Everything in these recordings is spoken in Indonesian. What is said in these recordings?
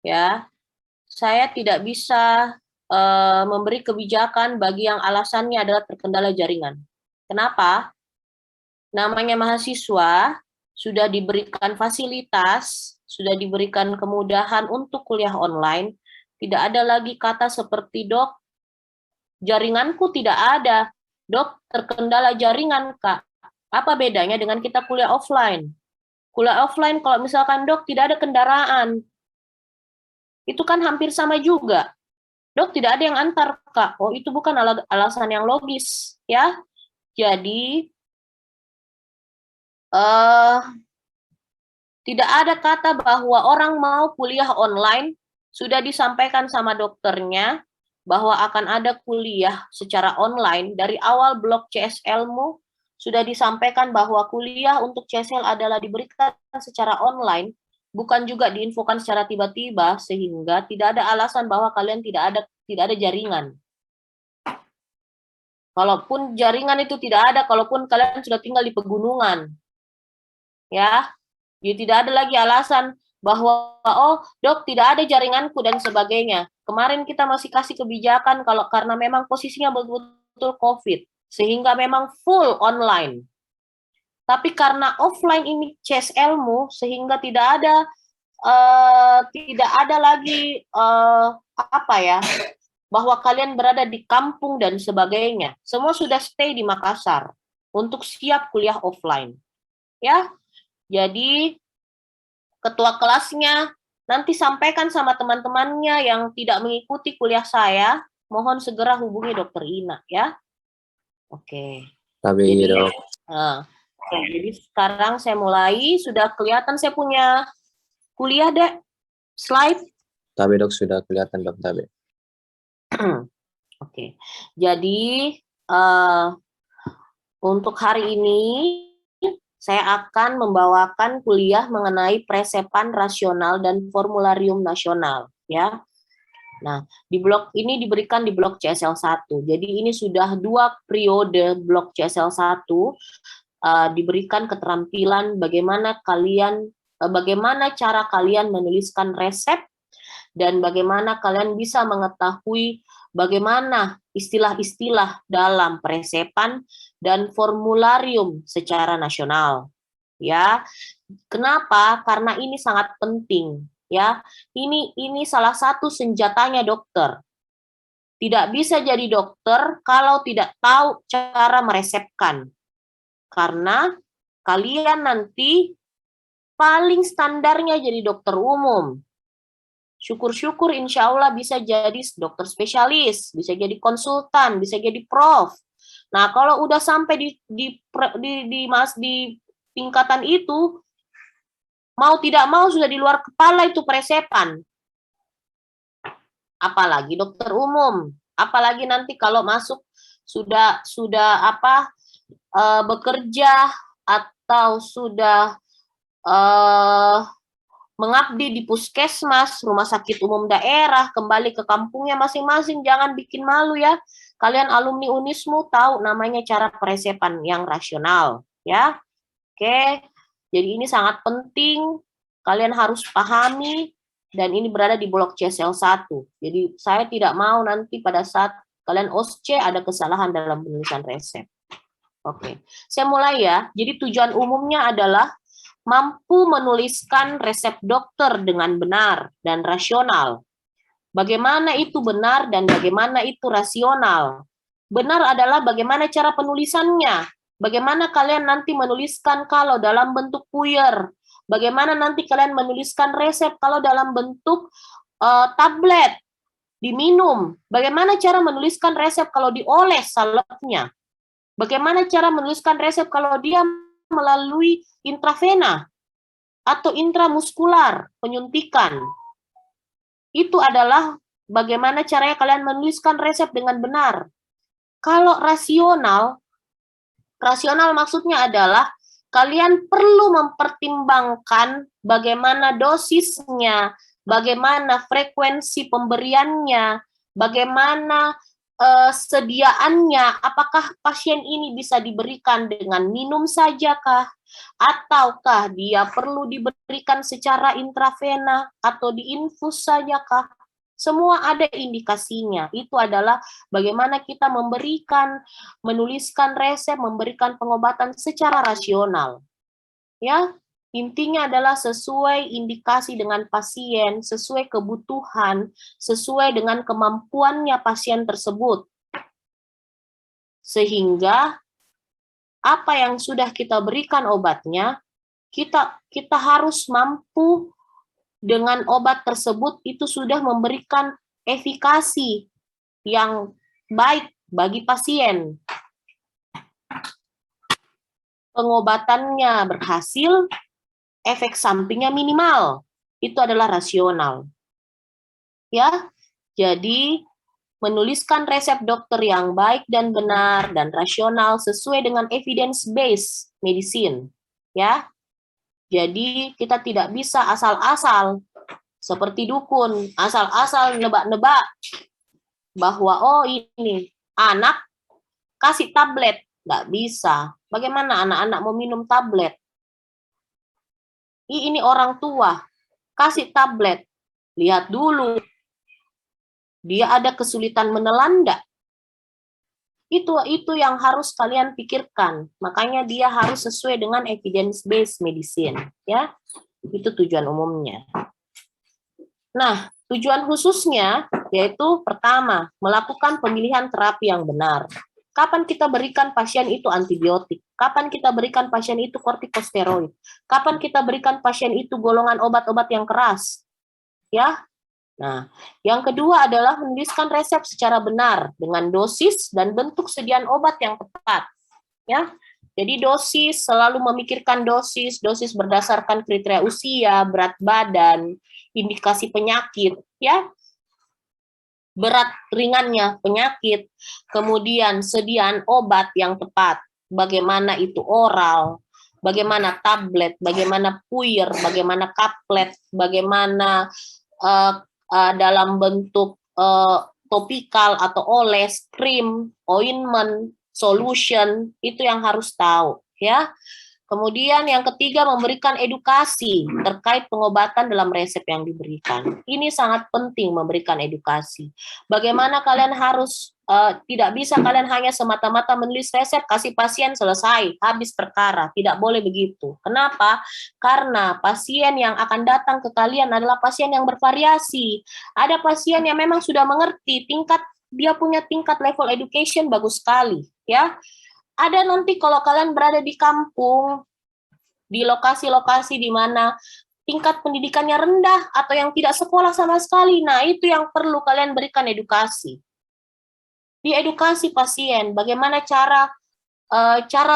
ya. Saya tidak bisa memberi kebijakan bagi yang alasannya adalah terkendala jaringan. Kenapa? Namanya mahasiswa, sudah diberikan fasilitas, sudah diberikan kemudahan untuk kuliah online, tidak ada lagi kata seperti, "Dok, jaringanku tidak ada. Dok, terkendala jaringan, Kak." Apa bedanya dengan kita kuliah offline? Kuliah offline kalau misalkan, "Dok, tidak ada kendaraan." Itu kan hampir sama juga. "Dok, tidak ada yang antar, Kak." Oh, itu bukan alasan yang logis, ya. Jadi, eh tidak ada kata bahwa orang mau kuliah online, sudah disampaikan sama dokternya bahwa akan ada kuliah secara online. Dari awal blok CSL-mu sudah disampaikan bahwa kuliah untuk CSL adalah diberikan secara online, bukan juga diinfokan secara tiba-tiba, sehingga tidak ada alasan bahwa kalian tidak ada jaringan. Kalaupun jaringan itu tidak ada, kalaupun kalian sudah tinggal di pegunungan, ya, jadi tidak ada lagi alasan bahwa, "Oh, Dok, tidak ada jaringanku," dan sebagainya. Kemarin kita masih kasih kebijakan kalau karena memang posisinya betul-betul COVID, sehingga memang full online. Tapi karena offline ini CSL-mu, sehingga tidak ada lagi apa ya, bahwa kalian berada di kampung dan sebagainya. Semua sudah stay di Makassar untuk siap kuliah offline. Ya, jadi ketua kelasnya nanti sampaikan sama teman-temannya yang tidak mengikuti kuliah saya, mohon segera hubungi Dokter Ina, ya. Oke. Tapi Jadi, dok. jadi sekarang saya mulai, sudah kelihatan saya punya kuliah, Dek, slide. Tapi dok sudah kelihatan dok tapi. Oke. Jadi untuk hari ini saya akan membawakan kuliah mengenai presepan rasional dan formularium nasional, ya. Nah, di blok ini diberikan di blok CSL 1. Jadi ini sudah 2 periode blok CSL 1 diberikan keterampilan bagaimana cara kalian menuliskan resep dan bagaimana kalian bisa mengetahui bagaimana istilah-istilah dalam presepan dan formularium secara nasional. Ya, kenapa? Karena ini sangat penting. Ya, ini salah satu senjatanya dokter. Tidak bisa jadi dokter kalau tidak tahu cara meresepkan. Karena kalian nanti paling standarnya jadi dokter umum. Syukur-syukur insya Allah bisa jadi dokter spesialis, bisa jadi konsultan, bisa jadi prof. Nah, kalau udah sampai di tingkatan itu, mau tidak mau sudah di luar kepala itu presepan. Apalagi dokter umum, apalagi nanti kalau masuk sudah bekerja atau sudah mengabdi di puskesmas, rumah sakit umum daerah, kembali ke kampungnya masing-masing, jangan bikin malu ya. Kalian alumni Unismu tahu namanya cara presepan yang rasional, ya. Oke, jadi ini sangat penting, kalian harus pahami, dan ini berada di blok CSL 1. Jadi saya tidak mau nanti pada saat kalian OSCE ada kesalahan dalam penulisan resep. Oke, saya mulai ya. Jadi tujuan umumnya adalah mampu menuliskan resep dokter dengan benar dan rasional. Bagaimana itu benar dan bagaimana itu rasional? Benar adalah bagaimana cara penulisannya. Bagaimana kalian nanti menuliskan kalau dalam bentuk puyer. Bagaimana nanti kalian menuliskan resep kalau dalam bentuk tablet, diminum. Bagaimana cara menuliskan resep kalau dioles salepnya. Bagaimana cara menuliskan resep kalau dia melalui intravena atau intramuskular, penyuntikan. Itu adalah bagaimana caranya kalian menuliskan resep dengan benar. Kalau rasional maksudnya adalah kalian perlu mempertimbangkan bagaimana dosisnya, bagaimana frekuensi pemberiannya, bagaimana sediaannya, apakah pasien ini bisa diberikan dengan minum saja kah? Ataukah dia perlu diberikan secara intravena atau diinfus saja kah? Semua ada indikasinya. Itu adalah bagaimana kita menuliskan resep, memberikan pengobatan secara rasional. Ya, intinya adalah sesuai indikasi dengan pasien, sesuai kebutuhan, sesuai dengan kemampuannya pasien tersebut. Sehingga apa yang sudah kita berikan obatnya, kita harus mampu dengan obat tersebut itu sudah memberikan efikasi yang baik bagi pasien. Pengobatannya berhasil, efek sampingnya minimal. Itu adalah rasional. Ya, jadi menuliskan resep dokter yang baik dan benar dan rasional sesuai dengan evidence based medicine. Ya, jadi kita tidak bisa asal-asal seperti dukun, asal-asal nebak-nebak bahwa oh ini anak kasih tablet, nggak bisa. Bagaimana anak-anak mau minum tablet? Ini orang tua kasih tablet, lihat dulu dia ada kesulitan menelan enggak? Itu yang harus kalian pikirkan. Makanya dia harus sesuai dengan evidence based medicine, ya. Itu tujuan umumnya. Nah, tujuan khususnya yaitu pertama, melakukan pemilihan terapi yang benar. Kapan kita berikan pasien itu antibiotik? Kapan kita berikan pasien itu kortikosteroid? Kapan kita berikan pasien itu golongan obat-obat yang keras? Ya. Nah, yang kedua adalah menuliskan resep secara benar dengan dosis dan bentuk sediaan obat yang tepat. Ya. Jadi dosis, selalu memikirkan dosis berdasarkan kriteria usia, berat badan, indikasi penyakit, ya. Berat ringannya penyakit, kemudian sediaan obat yang tepat, bagaimana itu oral, bagaimana tablet, bagaimana puir, bagaimana kaplet, bagaimana dalam bentuk topikal atau oles, krim, ointment, solution, itu yang harus tahu, ya. Kemudian yang ketiga, memberikan edukasi terkait pengobatan dalam resep yang diberikan. Ini sangat penting memberikan edukasi. Bagaimana kalian harus, tidak bisa kalian hanya semata-mata menulis resep, kasih pasien, selesai, habis perkara. Tidak boleh begitu. Kenapa? Karena pasien yang akan datang ke kalian adalah pasien yang bervariasi. Ada pasien yang memang sudah mengerti, dia punya tingkat level education bagus sekali, ya. Ada nanti kalau kalian berada di kampung, di lokasi-lokasi di mana tingkat pendidikannya rendah atau yang tidak sekolah sama sekali, nah itu yang perlu kalian berikan edukasi. Diedukasi pasien, bagaimana cara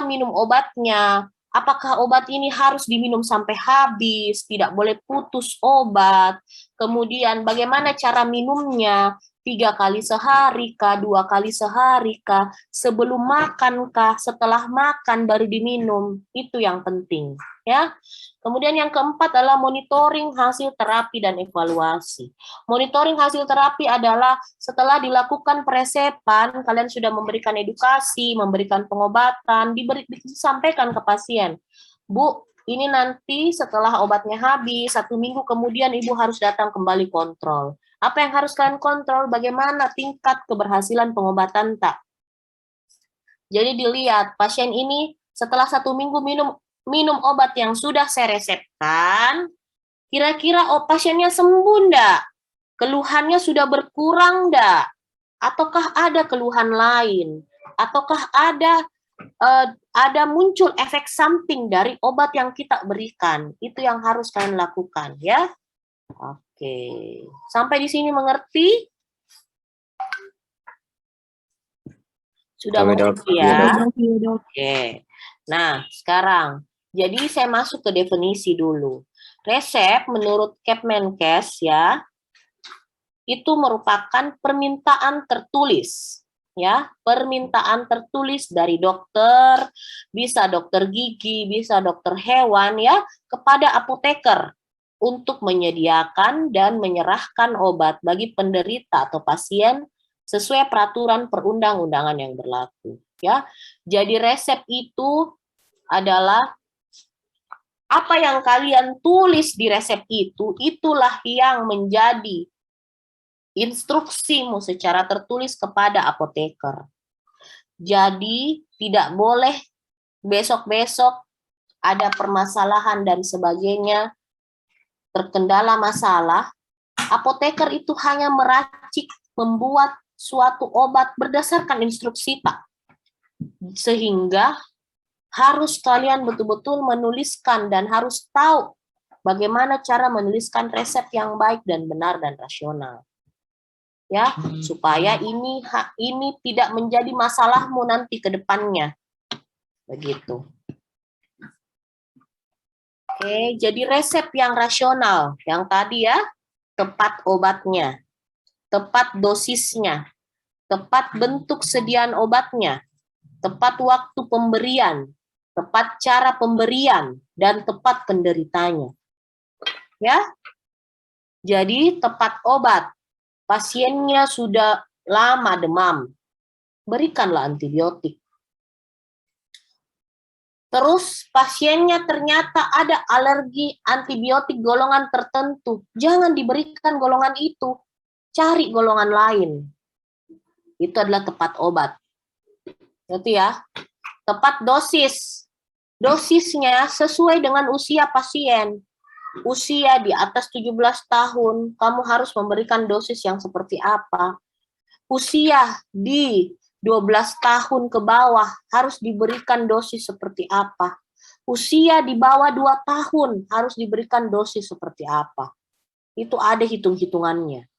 minum obatnya, apakah obat ini harus diminum sampai habis, tidak boleh putus obat, kemudian bagaimana cara minumnya, 3 kali sehari kah, 2 kali sehari kah, sebelum makan kah, setelah makan baru diminum, itu yang penting, ya. Kemudian yang keempat adalah monitoring hasil terapi dan evaluasi. Monitoring hasil terapi adalah setelah dilakukan peresepan, kalian sudah memberikan edukasi, memberikan pengobatan, disampaikan ke pasien. Bu, ini nanti setelah obatnya habis, 1 minggu kemudian Ibu harus datang kembali kontrol. Apa yang harus kalian kontrol? Bagaimana tingkat keberhasilan pengobatan tak? Jadi dilihat pasien ini setelah 1 minggu minum obat yang sudah saya resepkan, kira-kira pasiennya sembuh enggak? Keluhannya sudah berkurang enggak? Ataukah ada keluhan lain? Ataukah ada muncul efek samping dari obat yang kita berikan? Itu yang harus kalian lakukan, ya. Oke, sampai di sini mengerti? Sudah mengerti ya? Oke. Nah, sekarang, jadi saya masuk ke definisi dulu. Resep menurut Kemenkes ya, itu merupakan permintaan tertulis. Ya, permintaan tertulis dari dokter, bisa dokter gigi, bisa dokter hewan ya, kepada apoteker untuk menyediakan dan menyerahkan obat bagi penderita atau pasien sesuai peraturan perundang-undangan yang berlaku. Ya, jadi resep itu adalah apa yang kalian tulis di resep itu, itulah yang menjadi instruksimu secara tertulis kepada apoteker. Jadi tidak boleh besok-besok ada permasalahan dan sebagainya, terkendala masalah, apoteker itu hanya meracik, membuat suatu obat berdasarkan instruksi, Pak. Sehingga harus kalian betul-betul menuliskan dan harus tahu bagaimana cara menuliskan resep yang baik dan benar dan rasional. Ya, supaya ini tidak menjadi masalahmu nanti ke depannya. Begitu. Oke, jadi resep yang rasional, yang tadi ya, tepat obatnya, tepat dosisnya, tepat bentuk sediaan obatnya, tepat waktu pemberian, tepat cara pemberian, dan tepat penderitanya. Ya, jadi tepat obat. Pasiennya sudah lama demam, berikanlah antibiotik. Terus pasiennya ternyata ada alergi antibiotik golongan tertentu, jangan diberikan golongan itu, cari golongan lain. Itu adalah tepat obat. Itu ya, tepat dosis. Dosisnya sesuai dengan usia pasien. Usia di atas 17 tahun, kamu harus memberikan dosis yang seperti apa. Usia di 12 tahun ke bawah harus diberikan dosis seperti apa. Usia di bawah 2 tahun harus diberikan dosis seperti apa. Itu ada hitung-hitungannya.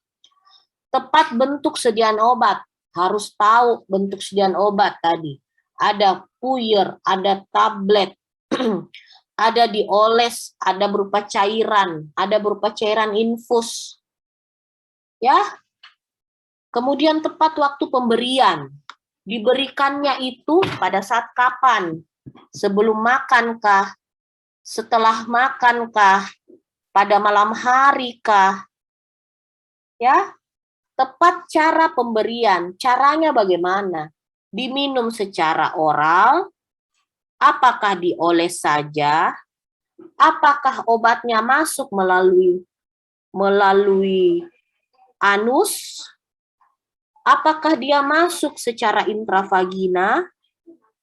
Tepat bentuk sediaan obat, harus tahu bentuk sediaan obat tadi. Ada puyer, ada tablet, ada dioles, ada berupa cairan, ada berupa cairan infus. Ya. Kemudian tepat waktu pemberian. Diberikannya itu pada saat kapan? Sebelum makankah? Setelah makankah? Pada malam hari kah? Ya. Tepat cara pemberian. Caranya bagaimana? Diminum secara oral, apakah dioles saja? Apakah obatnya masuk melalui anus? Apakah dia masuk secara intravagina?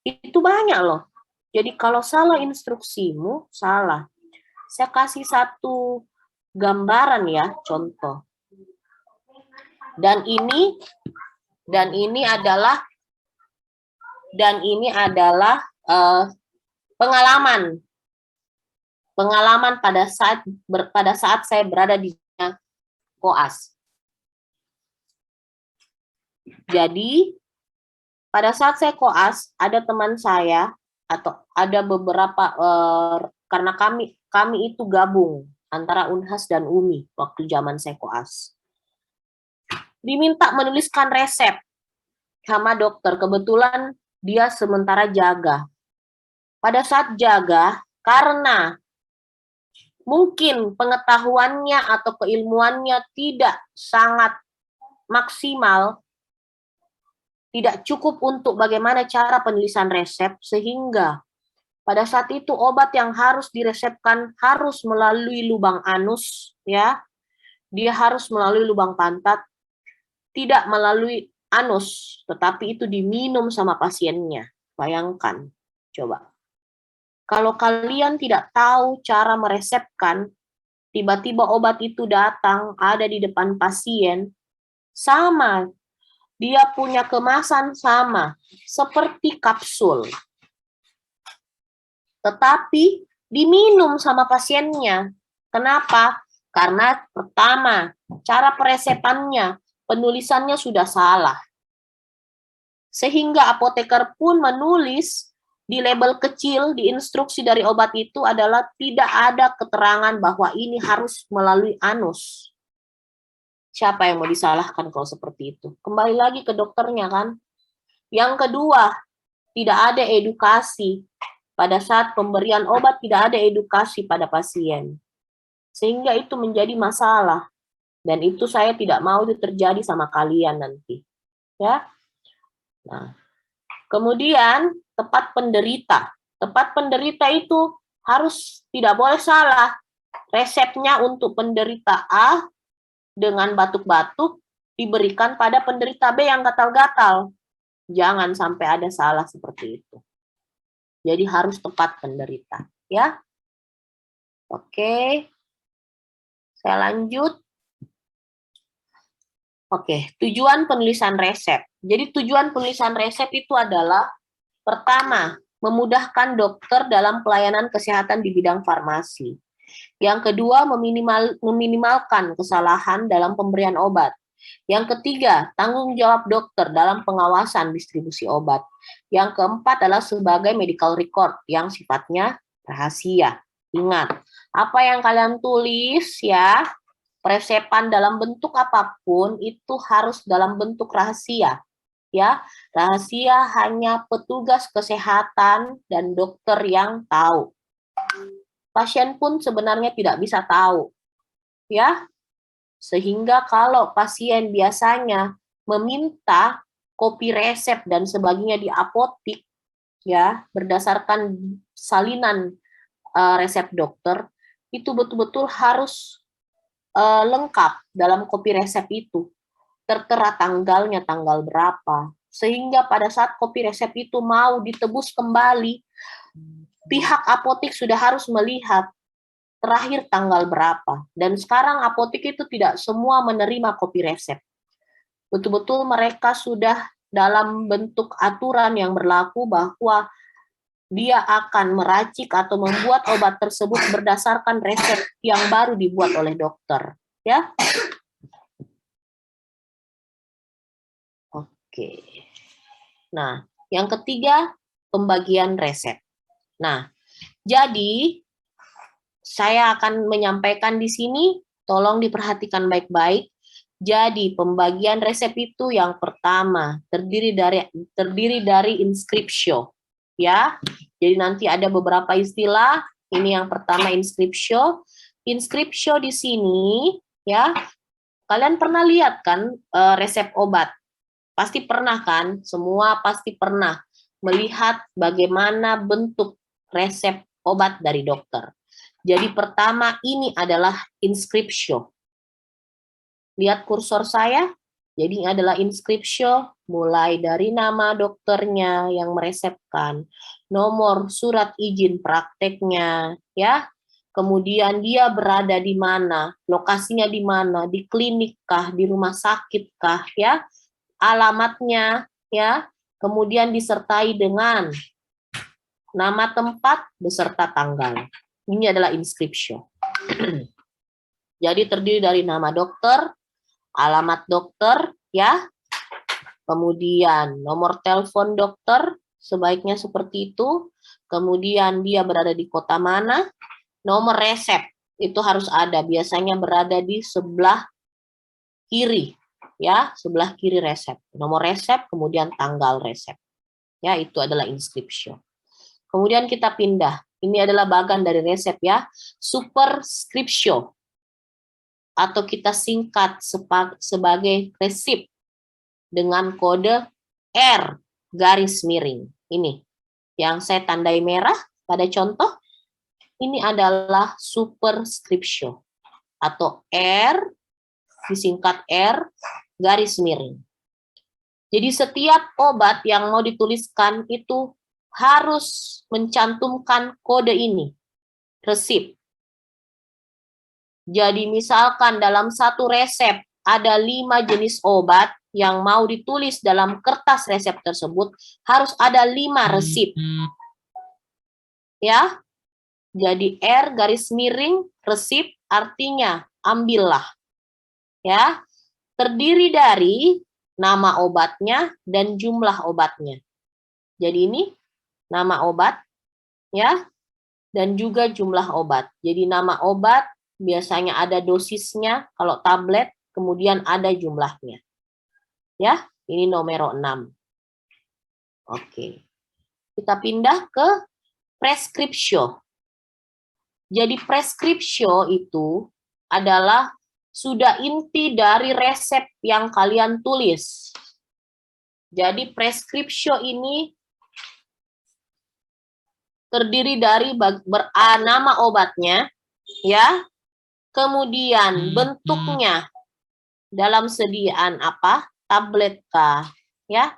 Itu banyak loh. Jadi kalau salah instruksimu, salah. Saya kasih satu gambaran ya, contoh. Dan ini adalah pengalaman pada saat saya berada di koas. Jadi pada saat saya koas ada teman saya atau ada beberapa karena kami itu gabung antara Unhas dan UMI waktu zaman saya koas. Diminta menuliskan resep sama dokter, kebetulan dia sementara jaga. Pada saat jaga, karena mungkin pengetahuannya atau keilmuannya tidak sangat maksimal, tidak cukup untuk bagaimana cara penulisan resep, sehingga pada saat itu obat yang harus diresepkan harus melalui lubang anus, ya, dia harus melalui lubang pantat, tidak melalui anus, tetapi itu diminum sama pasiennya. Bayangkan, coba. Kalau kalian tidak tahu cara meresepkan, tiba-tiba obat itu datang, ada di depan pasien, sama, dia punya kemasan sama, seperti kapsul. Tetapi diminum sama pasiennya. Kenapa? Karena pertama, cara peresepannya, penulisannya sudah salah. Sehingga apoteker pun menulis di label kecil, di instruksi dari obat itu adalah tidak ada keterangan bahwa ini harus melalui anus. Siapa yang mau disalahkan kalau seperti itu? Kembali lagi ke dokternya kan. Yang kedua, tidak ada edukasi. Pada saat pemberian obat tidak ada edukasi pada pasien. Sehingga itu menjadi masalah. Dan itu saya tidak mau itu terjadi sama kalian nanti. ya. Nah, kemudian tempat penderita. Tempat penderita itu harus tidak boleh salah. Resepnya untuk penderita A dengan batuk-batuk diberikan pada penderita B yang gatal-gatal. Jangan sampai ada salah seperti itu. Jadi harus tepat penderita, ya. Oke. Saya lanjut. Oke, tujuan penulisan resep. Jadi tujuan penulisan resep itu adalah pertama, memudahkan dokter dalam pelayanan kesehatan di bidang farmasi. Yang kedua, meminimalkan kesalahan dalam pemberian obat. Yang ketiga, tanggung jawab dokter dalam pengawasan distribusi obat. Yang keempat adalah sebagai medical record yang sifatnya rahasia. Ingat, apa yang kalian tulis ya, presepan dalam bentuk apapun itu harus dalam bentuk rahasia. Ya, rahasia hanya petugas kesehatan dan dokter yang tahu. Pasien pun sebenarnya tidak bisa tahu. Ya, sehingga kalau pasien biasanya meminta kopi resep dan sebagainya di apotik, ya, berdasarkan salinan resep dokter, itu betul-betul harus lengkap dalam kopi resep itu. Tertera tanggalnya, tanggal berapa. Sehingga pada saat kopi resep itu mau ditebus kembali, pihak apotik sudah harus melihat terakhir tanggal berapa. Dan sekarang apotik itu tidak semua menerima kopi resep. Betul-betul mereka sudah dalam bentuk aturan yang berlaku bahwa dia akan meracik atau membuat obat tersebut berdasarkan resep yang baru dibuat oleh dokter. Ya. Oke. Nah, yang ketiga, pembagian resep. Nah, jadi saya akan menyampaikan di sini, tolong diperhatikan baik-baik. Jadi, pembagian resep itu yang pertama terdiri dari inskripsio, ya. Jadi nanti ada beberapa istilah. Ini yang pertama inskripsio. Inskripsio di sini, ya. Kalian pernah lihat kan resep obat? Pasti pernah kan? Semua pasti pernah melihat bagaimana bentuk resep obat dari dokter. Jadi pertama ini adalah inskripsio. Lihat kursor saya. Jadi ini adalah inskripsio, mulai dari nama dokternya yang meresepkan, nomor surat izin prakteknya, ya. Kemudian dia berada di mana, lokasinya di mana, di klinik kah, di rumah sakit kah, ya. Alamatnya, ya. Kemudian disertai dengan nama tempat beserta tanggal. Ini adalah inskripsio. Jadi terdiri dari nama dokter, alamat dokter, ya, kemudian nomor telepon dokter, sebaiknya seperti itu, kemudian dia berada di kota mana, nomor resep, itu harus ada, biasanya berada di sebelah kiri, ya, sebelah kiri resep, nomor resep, kemudian tanggal resep, ya, itu adalah inskripsio. Kemudian kita pindah, ini adalah bagian dari resep, ya, superskripsio, atau kita singkat sebagai resip dengan kode R garis miring. Ini yang saya tandai merah pada contoh, ini adalah superskripsio atau R disingkat R garis miring. Jadi setiap obat yang mau dituliskan itu harus mencantumkan kode ini, resip. Jadi misalkan dalam satu resep ada 5 jenis obat yang mau ditulis dalam kertas resep tersebut, harus ada 5 resip. Ya, jadi R garis miring resip artinya ambillah. Ya, terdiri dari nama obatnya dan jumlah obatnya. Jadi ini nama obat, ya, dan juga jumlah obat. Jadi nama obat biasanya ada dosisnya, kalau tablet, kemudian ada jumlahnya. Ya, ini nomor 6. Oke. Kita pindah ke preskripsio. Jadi preskripsio itu adalah sudah inti dari resep yang kalian tulis. Jadi preskripsio ini terdiri dari nama obatnya, ya. Kemudian bentuknya dalam sediaan apa? Tablet kah, ya.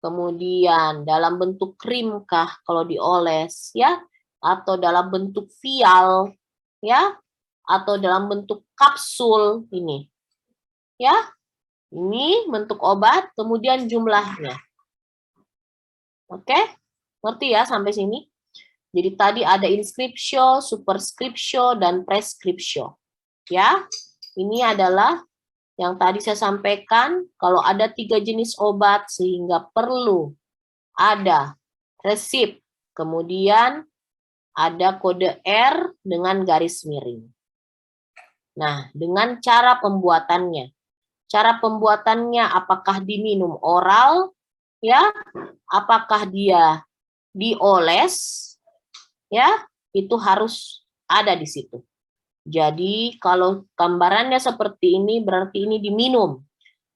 Kemudian dalam bentuk krim kah kalau dioles, ya, atau dalam bentuk vial, ya, atau dalam bentuk kapsul ini, ya. Ini bentuk obat, kemudian jumlahnya. Oke, ngerti ya sampai sini? Jadi tadi ada inskripsio, superskripsio, dan preskripsio. Ya, ini adalah yang tadi saya sampaikan, kalau ada 3 jenis obat sehingga perlu ada resip, kemudian ada kode R dengan garis miring. Nah, dengan cara pembuatannya. Cara pembuatannya apakah diminum oral, ya, apakah dia dioles, ya, itu harus ada di situ. Jadi kalau gambarannya seperti ini berarti ini diminum.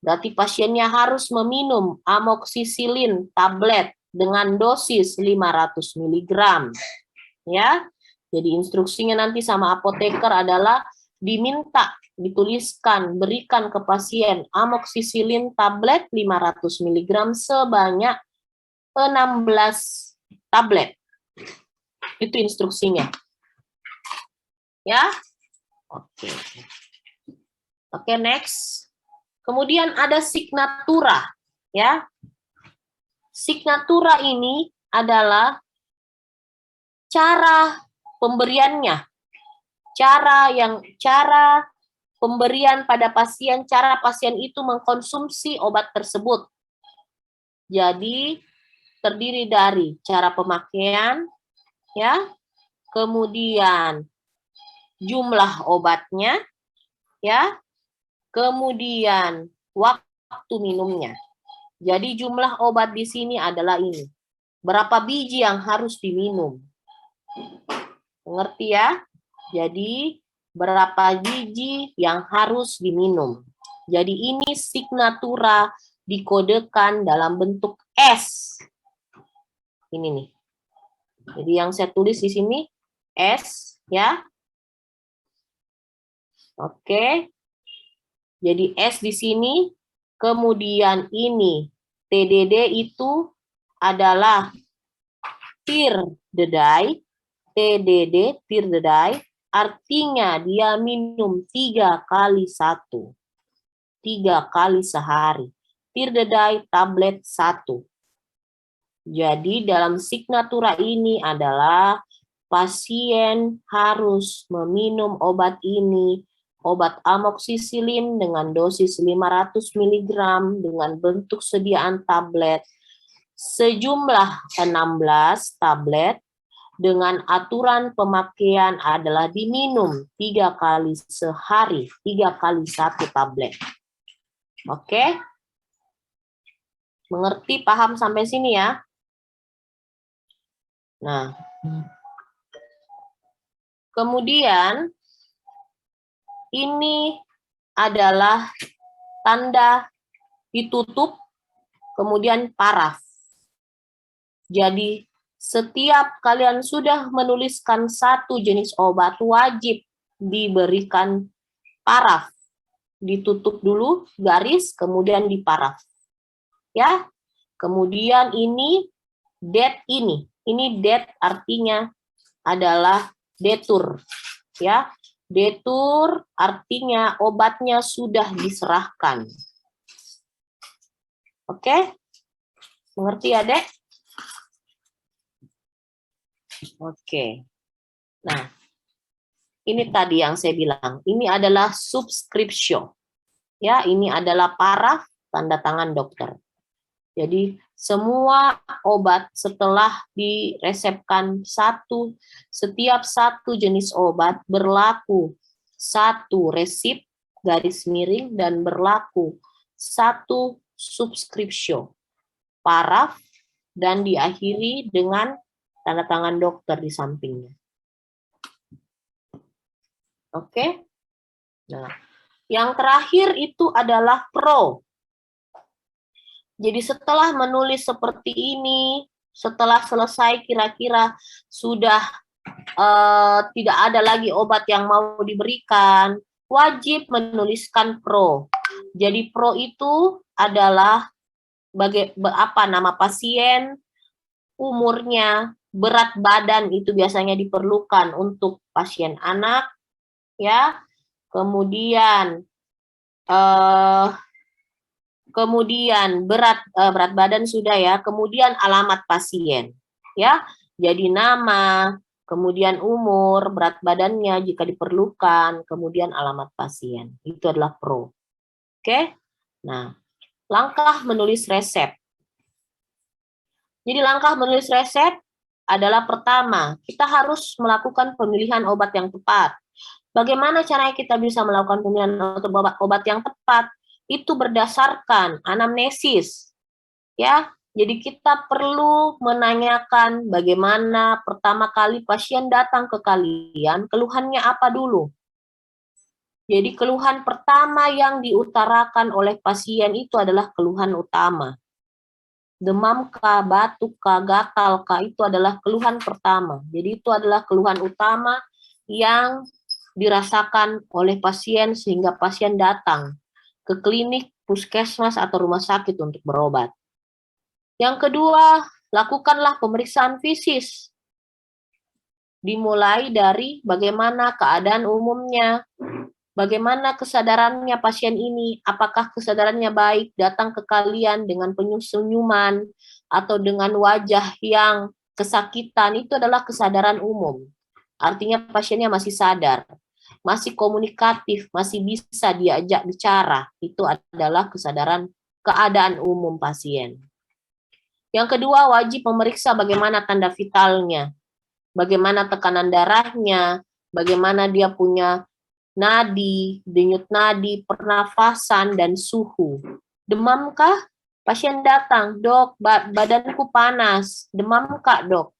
Berarti pasiennya harus meminum amoksisilin tablet dengan dosis 500 mg. Ya. Jadi instruksinya nanti sama apoteker adalah diminta dituliskan berikan ke pasien amoksisilin tablet 500 mg sebanyak 16 tablet. Itu instruksinya. Ya. Oke. Oke, next. Kemudian ada signatura, ya. Signatura ini adalah cara pemberiannya. Cara pemberian pada pasien, cara pasien itu mengkonsumsi obat tersebut. Jadi terdiri dari cara pemakaian, ya, kemudian jumlah obatnya, ya, kemudian waktu minumnya. Jadi jumlah obat di sini adalah ini. Berapa biji yang harus diminum? Mengerti ya? Jadi berapa biji yang harus diminum. Jadi ini signatura dikodekan dalam bentuk S. Ini nih. Jadi yang saya tulis di sini S, ya. Oke. Jadi S di sini, kemudian ini TDD itu adalah tirdedai, TDD tirdedai, artinya dia minum 3 kali 1, 3 kali sehari. Tirdedai tablet 1. Jadi dalam signatura ini adalah pasien harus meminum obat ini, obat amoksisilin dengan dosis 500 mg dengan bentuk sediaan tablet sejumlah 16 tablet dengan aturan pemakaian adalah diminum 3 kali sehari, 3 kali 1 tablet. Oke? Mengerti, paham sampai sini ya? Nah, kemudian ini adalah tanda ditutup, kemudian paraf. Jadi setiap kalian sudah menuliskan satu jenis obat, wajib diberikan paraf. Ditutup dulu garis, kemudian diparaf. Ya. Kemudian ini date ini. Ini date artinya adalah detur. Ya. Detur artinya obatnya sudah diserahkan. Oke? Mengerti ya, Dek? Oke. Nah, ini tadi yang saya bilang. Ini adalah subscription. Ya, ini adalah paraf tanda tangan dokter. Jadi semua obat setelah diresepkan setiap satu jenis obat berlaku satu resip garis miring dan berlaku satu subscription paraf dan diakhiri dengan tanda tangan dokter di sampingnya. Oke. Nah, yang terakhir itu adalah pro. Jadi setelah menulis seperti ini, setelah selesai kira-kira sudah tidak ada lagi obat yang mau diberikan, wajib menuliskan pro. Jadi pro itu adalah apa nama pasien, umurnya, berat badan itu biasanya diperlukan untuk pasien anak, ya. Kemudian berat badan sudah ya, kemudian alamat pasien, ya. Jadi nama, kemudian umur, berat badannya jika diperlukan, kemudian alamat pasien. Itu adalah pro. Oke? Nah, langkah menulis resep. Jadi langkah menulis resep adalah pertama, kita harus melakukan pemilihan obat yang tepat. Bagaimana caranya kita bisa melakukan pemilihan obat yang tepat? Itu berdasarkan anamnesis, ya. Jadi kita perlu menanyakan bagaimana pertama kali pasien datang ke kalian, keluhannya apa dulu. Jadi keluhan pertama yang diutarakan oleh pasien itu adalah keluhan utama. Demam kah, batuk kah, gatal kah, itu adalah keluhan pertama. Jadi itu adalah keluhan utama yang dirasakan oleh pasien sehingga pasien datang ke klinik, puskesmas, atau rumah sakit untuk berobat. Yang kedua, lakukanlah pemeriksaan fisik. Dimulai dari bagaimana keadaan umumnya, bagaimana kesadarannya pasien ini, apakah kesadarannya baik, datang ke kalian dengan senyuman, atau dengan wajah yang kesakitan, itu adalah kesadaran umum. Artinya pasiennya masih sadar, masih komunikatif, masih bisa diajak bicara, itu adalah kesadaran keadaan umum pasien. Yang kedua, wajib memeriksa bagaimana tanda vitalnya, bagaimana tekanan darahnya, bagaimana dia punya nadi, denyut nadi, pernafasan, dan suhu. Demam kah? Pasien datang, dok, badanku panas, demam kah dok?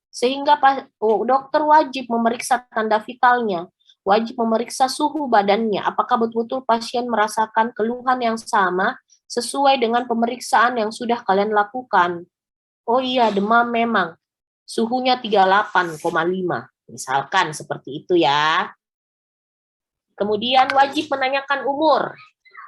Sehingga dokter wajib memeriksa tanda vitalnya, wajib memeriksa suhu badannya, apakah betul-betul pasien merasakan keluhan yang sama sesuai dengan pemeriksaan yang sudah kalian lakukan. Oh iya, demam memang, suhunya 38,5, misalkan seperti itu ya. Kemudian wajib menanyakan umur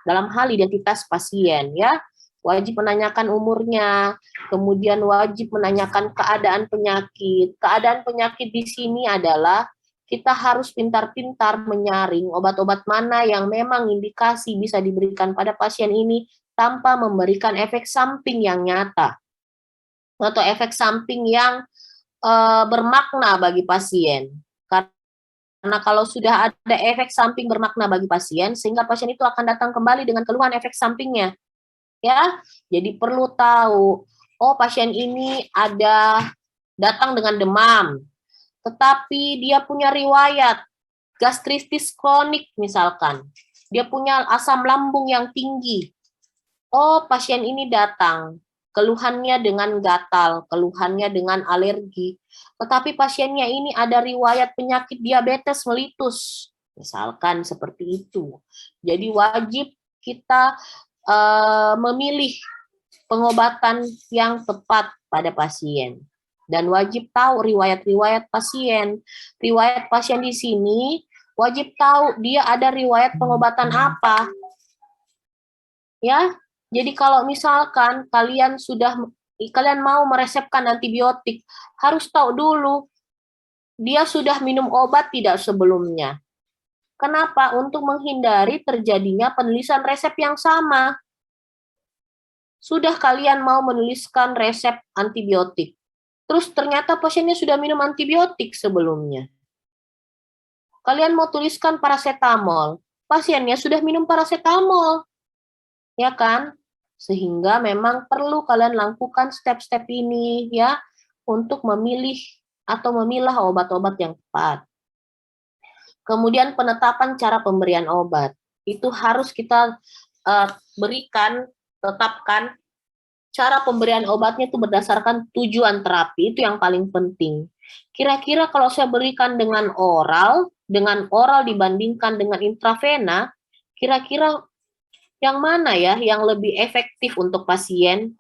dalam hal identitas pasien ya. Wajib menanyakan umurnya, kemudian wajib menanyakan keadaan penyakit. Keadaan penyakit di sini adalah kita harus pintar-pintar menyaring obat-obat mana yang memang indikasi bisa diberikan pada pasien ini tanpa memberikan efek samping yang nyata atau efek samping yang bermakna bagi pasien. Karena kalau sudah ada efek samping bermakna bagi pasien, sehingga pasien itu akan datang kembali dengan keluhan efek sampingnya. Ya, jadi perlu tahu, oh pasien ini datang dengan demam, tetapi dia punya riwayat gastritis kronik misalkan. Dia punya asam lambung yang tinggi. Oh, pasien ini datang, keluhannya dengan gatal, keluhannya dengan alergi. Tetapi pasiennya ini ada riwayat penyakit diabetes melitus. Misalkan seperti itu. Jadi wajib kita memilih pengobatan yang tepat pada pasien. Dan wajib tahu riwayat-riwayat pasien. Riwayat pasien di sini wajib tahu dia ada riwayat pengobatan apa. Ya, jadi kalau misalkan kalian mau meresepkan antibiotik, harus tahu dulu dia sudah minum obat tidak sebelumnya. Kenapa? Untuk menghindari terjadinya penulisan resep yang sama. Sudah kalian mau menuliskan resep antibiotik, terus ternyata pasiennya sudah minum antibiotik sebelumnya. Kalian mau tuliskan paracetamol, pasiennya sudah minum paracetamol. Ya kan? Sehingga memang perlu kalian lakukan step-step ini ya untuk memilih atau memilah obat-obat yang tepat. Kemudian penetapan cara pemberian obat. Itu harus kita tetapkan cara pemberian obatnya itu berdasarkan tujuan terapi, itu yang paling penting. Kira-kira kalau saya berikan dengan oral dibandingkan dengan intravena, kira-kira Yang mana ya yang lebih efektif untuk pasien?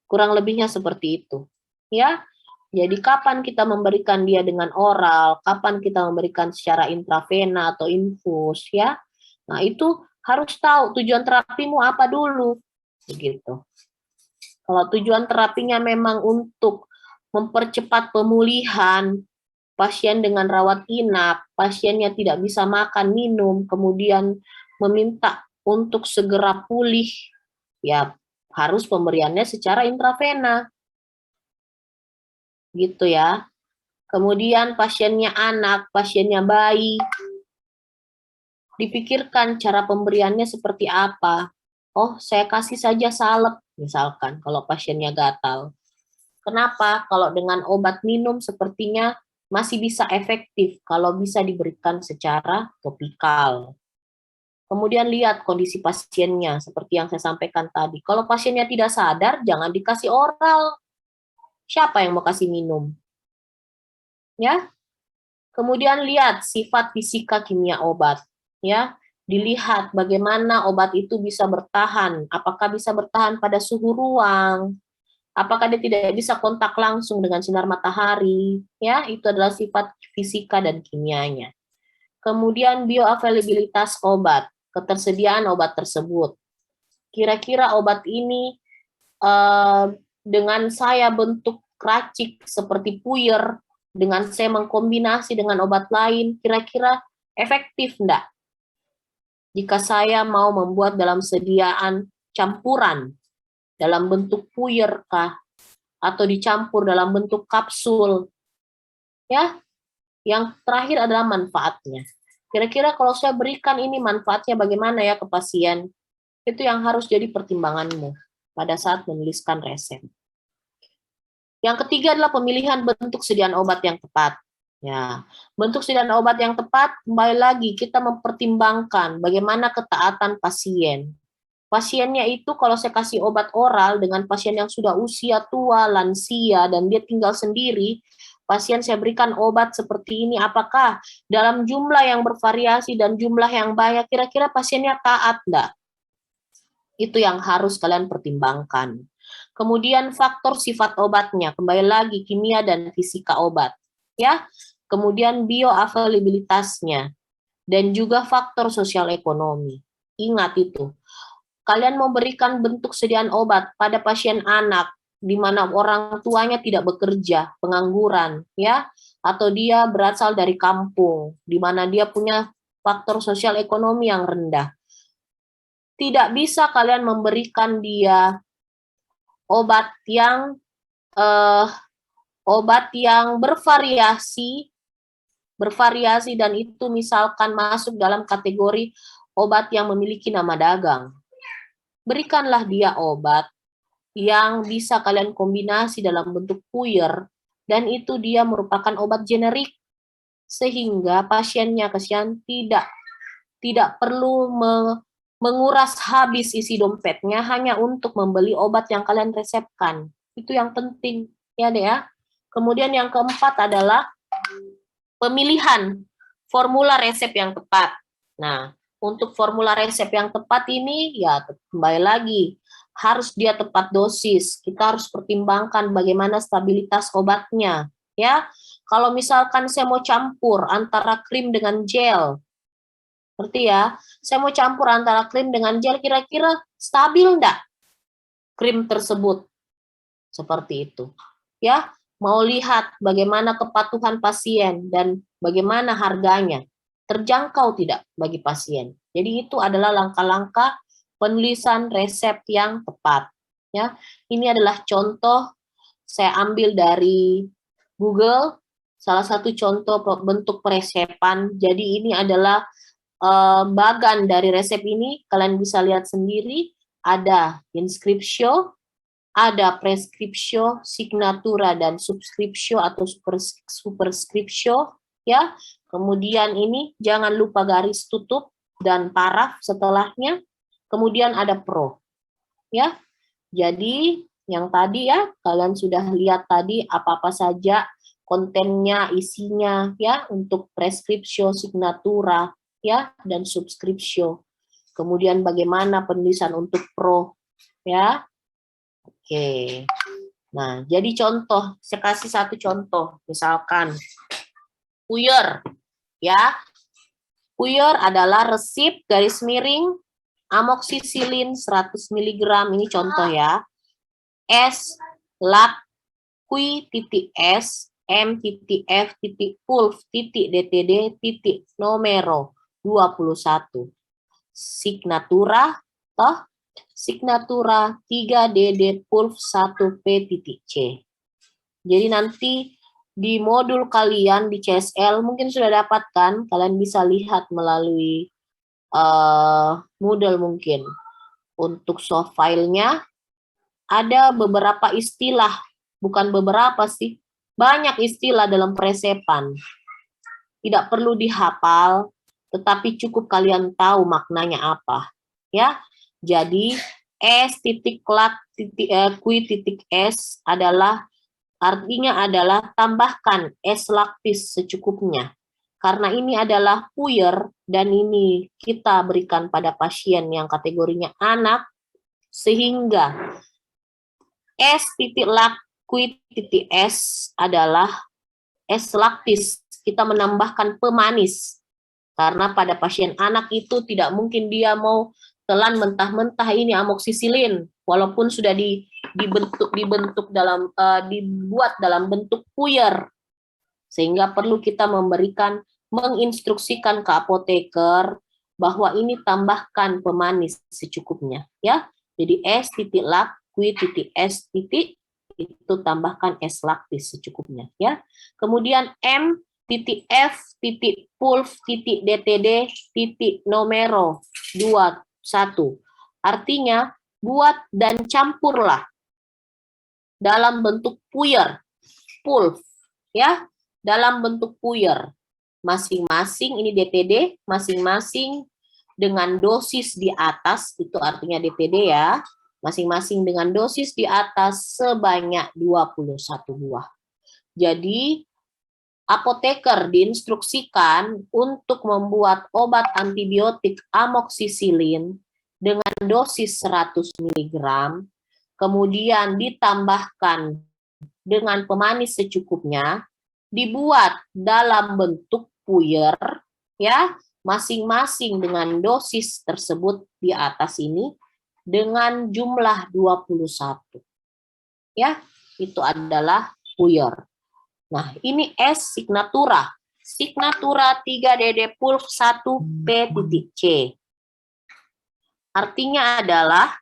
Kurang lebihnya seperti itu. Ya. Jadi kapan kita memberikan dia dengan oral, kapan kita memberikan secara intravena atau infus ya. Nah, itu harus tahu tujuan terapimu apa dulu. Begitu. Kalau tujuan terapinya memang untuk mempercepat pemulihan, pasien dengan rawat inap, pasiennya tidak bisa makan, minum, kemudian meminta untuk segera pulih, ya harus pemberiannya secara intravena. Gitu ya. Kemudian pasiennya anak, pasiennya bayi, dipikirkan cara pemberiannya seperti apa. Oh, saya kasih saja salep, misalkan, kalau pasiennya gatal. Kenapa? Kalau dengan obat minum sepertinya masih bisa efektif kalau bisa diberikan secara topikal. Kemudian lihat kondisi pasiennya, seperti yang saya sampaikan tadi. Kalau pasiennya tidak sadar, jangan dikasih oral. Siapa yang mau kasih minum? Ya. Kemudian lihat sifat fisika kimia obat. Ya, dilihat bagaimana obat itu bisa bertahan, apakah bisa bertahan pada suhu ruang, apakah dia tidak bisa kontak langsung dengan sinar matahari, ya, itu adalah sifat fisika dan kimianya. Kemudian bioavailabilitas obat, ketersediaan obat tersebut. Kira-kira obat ini dengan saya bentuk racik seperti puyer, dengan saya mengkombinasi dengan obat lain, kira-kira efektif enggak? Jika saya mau membuat dalam sediaan campuran, dalam bentuk puyer kah, atau dicampur dalam bentuk kapsul, ya. Yang terakhir adalah manfaatnya. Kira-kira kalau saya berikan ini manfaatnya bagaimana ya ke pasien? Itu yang harus jadi pertimbanganmu pada saat menuliskan resep. Yang ketiga adalah pemilihan bentuk sediaan obat yang tepat. Ya, bentuk sediaan obat yang tepat, kembali lagi kita mempertimbangkan bagaimana ketaatan pasien. Pasiennya itu kalau saya kasih obat oral dengan pasien yang sudah usia tua, lansia, dan dia tinggal sendiri, pasien saya berikan obat seperti ini, apakah dalam jumlah yang bervariasi dan jumlah yang banyak, kira-kira pasiennya taat enggak? Itu yang harus kalian pertimbangkan. Kemudian faktor sifat obatnya, kembali lagi kimia dan fisika obat. Ya, kemudian bioavailabilitasnya, dan juga faktor sosial ekonomi. Ingat itu. Kalian memberikan bentuk sediaan obat pada pasien anak, di mana orang tuanya tidak bekerja, pengangguran, ya, atau dia berasal dari kampung, di mana dia punya faktor sosial ekonomi yang rendah. Tidak bisa kalian memberikan dia obat yang bervariasi dan itu misalkan masuk dalam kategori obat yang memiliki nama dagang. Berikanlah dia obat yang bisa kalian kombinasi dalam bentuk puyer dan itu dia merupakan obat generik sehingga pasiennya kasihan tidak perlu menguras habis isi dompetnya hanya untuk membeli obat yang kalian resepkan. Itu yang penting, ya deh ya. Kemudian yang keempat adalah pemilihan formula resep yang tepat. Nah, untuk formula resep yang tepat ini, ya kembali lagi, harus dia tepat dosis. Kita harus pertimbangkan bagaimana stabilitas obatnya. Ya, kalau misalkan saya mau campur antara krim dengan gel, seperti ya, saya mau campur antara krim dengan gel, kira-kira stabil enggak krim tersebut? Seperti itu. Ya, mau lihat bagaimana kepatuhan pasien dan bagaimana harganya. Terjangkau tidak bagi pasien. Jadi itu adalah langkah-langkah penulisan resep yang tepat. Ya, ini adalah contoh saya ambil dari Google, salah satu contoh bentuk peresepan. Jadi ini adalah bagan dari resep ini, kalian bisa lihat sendiri, ada inscriptio, ada prescriptio, signatura, dan subscriptio atau superscriptio, ya. Kemudian ini jangan lupa garis tutup dan paraf setelahnya. Kemudian ada pro, ya. Jadi yang tadi ya, kalian sudah lihat tadi apa-apa saja kontennya, isinya, ya, untuk prescriptio, signatura, ya, dan subscriptio. Kemudian bagaimana penulisan untuk pro, ya. Oke. Nah, jadi contoh, saya kasih satu contoh, misalkan puyer, ya. Puyer adalah resip garis miring amoksisilin 100 mg, ini contoh ya. S lak Q titik S M titik F titik pulf titik DTD titik nomero 21. Signatura toh signatura 3DD pulf 1P titik C. Jadi nanti di modul kalian di CSL mungkin sudah dapatkan, kalian bisa lihat melalui Moodle mungkin. Untuk soft filenya ada beberapa istilah, bukan beberapa sih, banyak istilah dalam presepan. Tidak perlu dihafal, tetapi cukup kalian tahu maknanya apa, ya. Jadi S titik lat titik Q titik S adalah artinya adalah tambahkan es laktis secukupnya. Karena ini adalah puyer dan ini kita berikan pada pasien yang kategorinya anak, sehingga S titik lak Q titik S adalah es laktis. Kita menambahkan pemanis. Karena pada pasien anak itu tidak mungkin dia mau telan mentah-mentah ini amoksisilin, walaupun sudah dibuat dalam bentuk puyer, sehingga perlu kita menginstruksikan ke apoteker bahwa ini tambahkan pemanis secukupnya, ya. Jadi S titik lak Q titik S titik itu tambahkan es laktis secukupnya, ya. Kemudian M titik F titik pulf titik DTD titik nomero 21. Artinya buat dan campurlah dalam bentuk puyer, pulf, ya, dalam bentuk puyer. Masing-masing ini DTD, masing-masing dengan dosis di atas, itu artinya DTD ya, masing-masing dengan dosis di atas sebanyak 21 buah. Jadi apoteker diinstruksikan untuk membuat obat antibiotik amoksisilin dengan dosis 100 mg, kemudian ditambahkan dengan pemanis secukupnya, dibuat dalam bentuk puyer, ya, masing-masing dengan dosis tersebut di atas ini dengan jumlah 21. Ya, itu adalah puyer. Nah, ini S signatura. Signatura 3DD pulf 1P titik C. Artinya adalah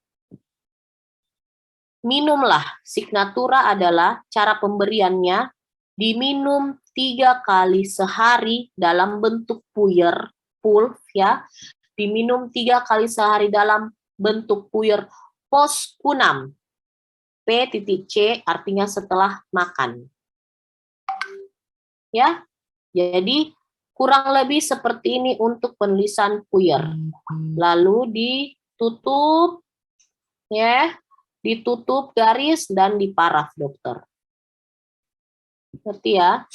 minumlah. Signatura adalah cara pemberiannya diminum 3 kali sehari dalam bentuk puyer, pulf ya. Diminum 3 kali sehari dalam bentuk puyer poskunam. P titik C artinya setelah makan. Ya, jadi kurang lebih seperti ini untuk penulisan puyer. Lalu ditutup, ya, ditutup garis dan diparaf, dokter. Ngerti ya?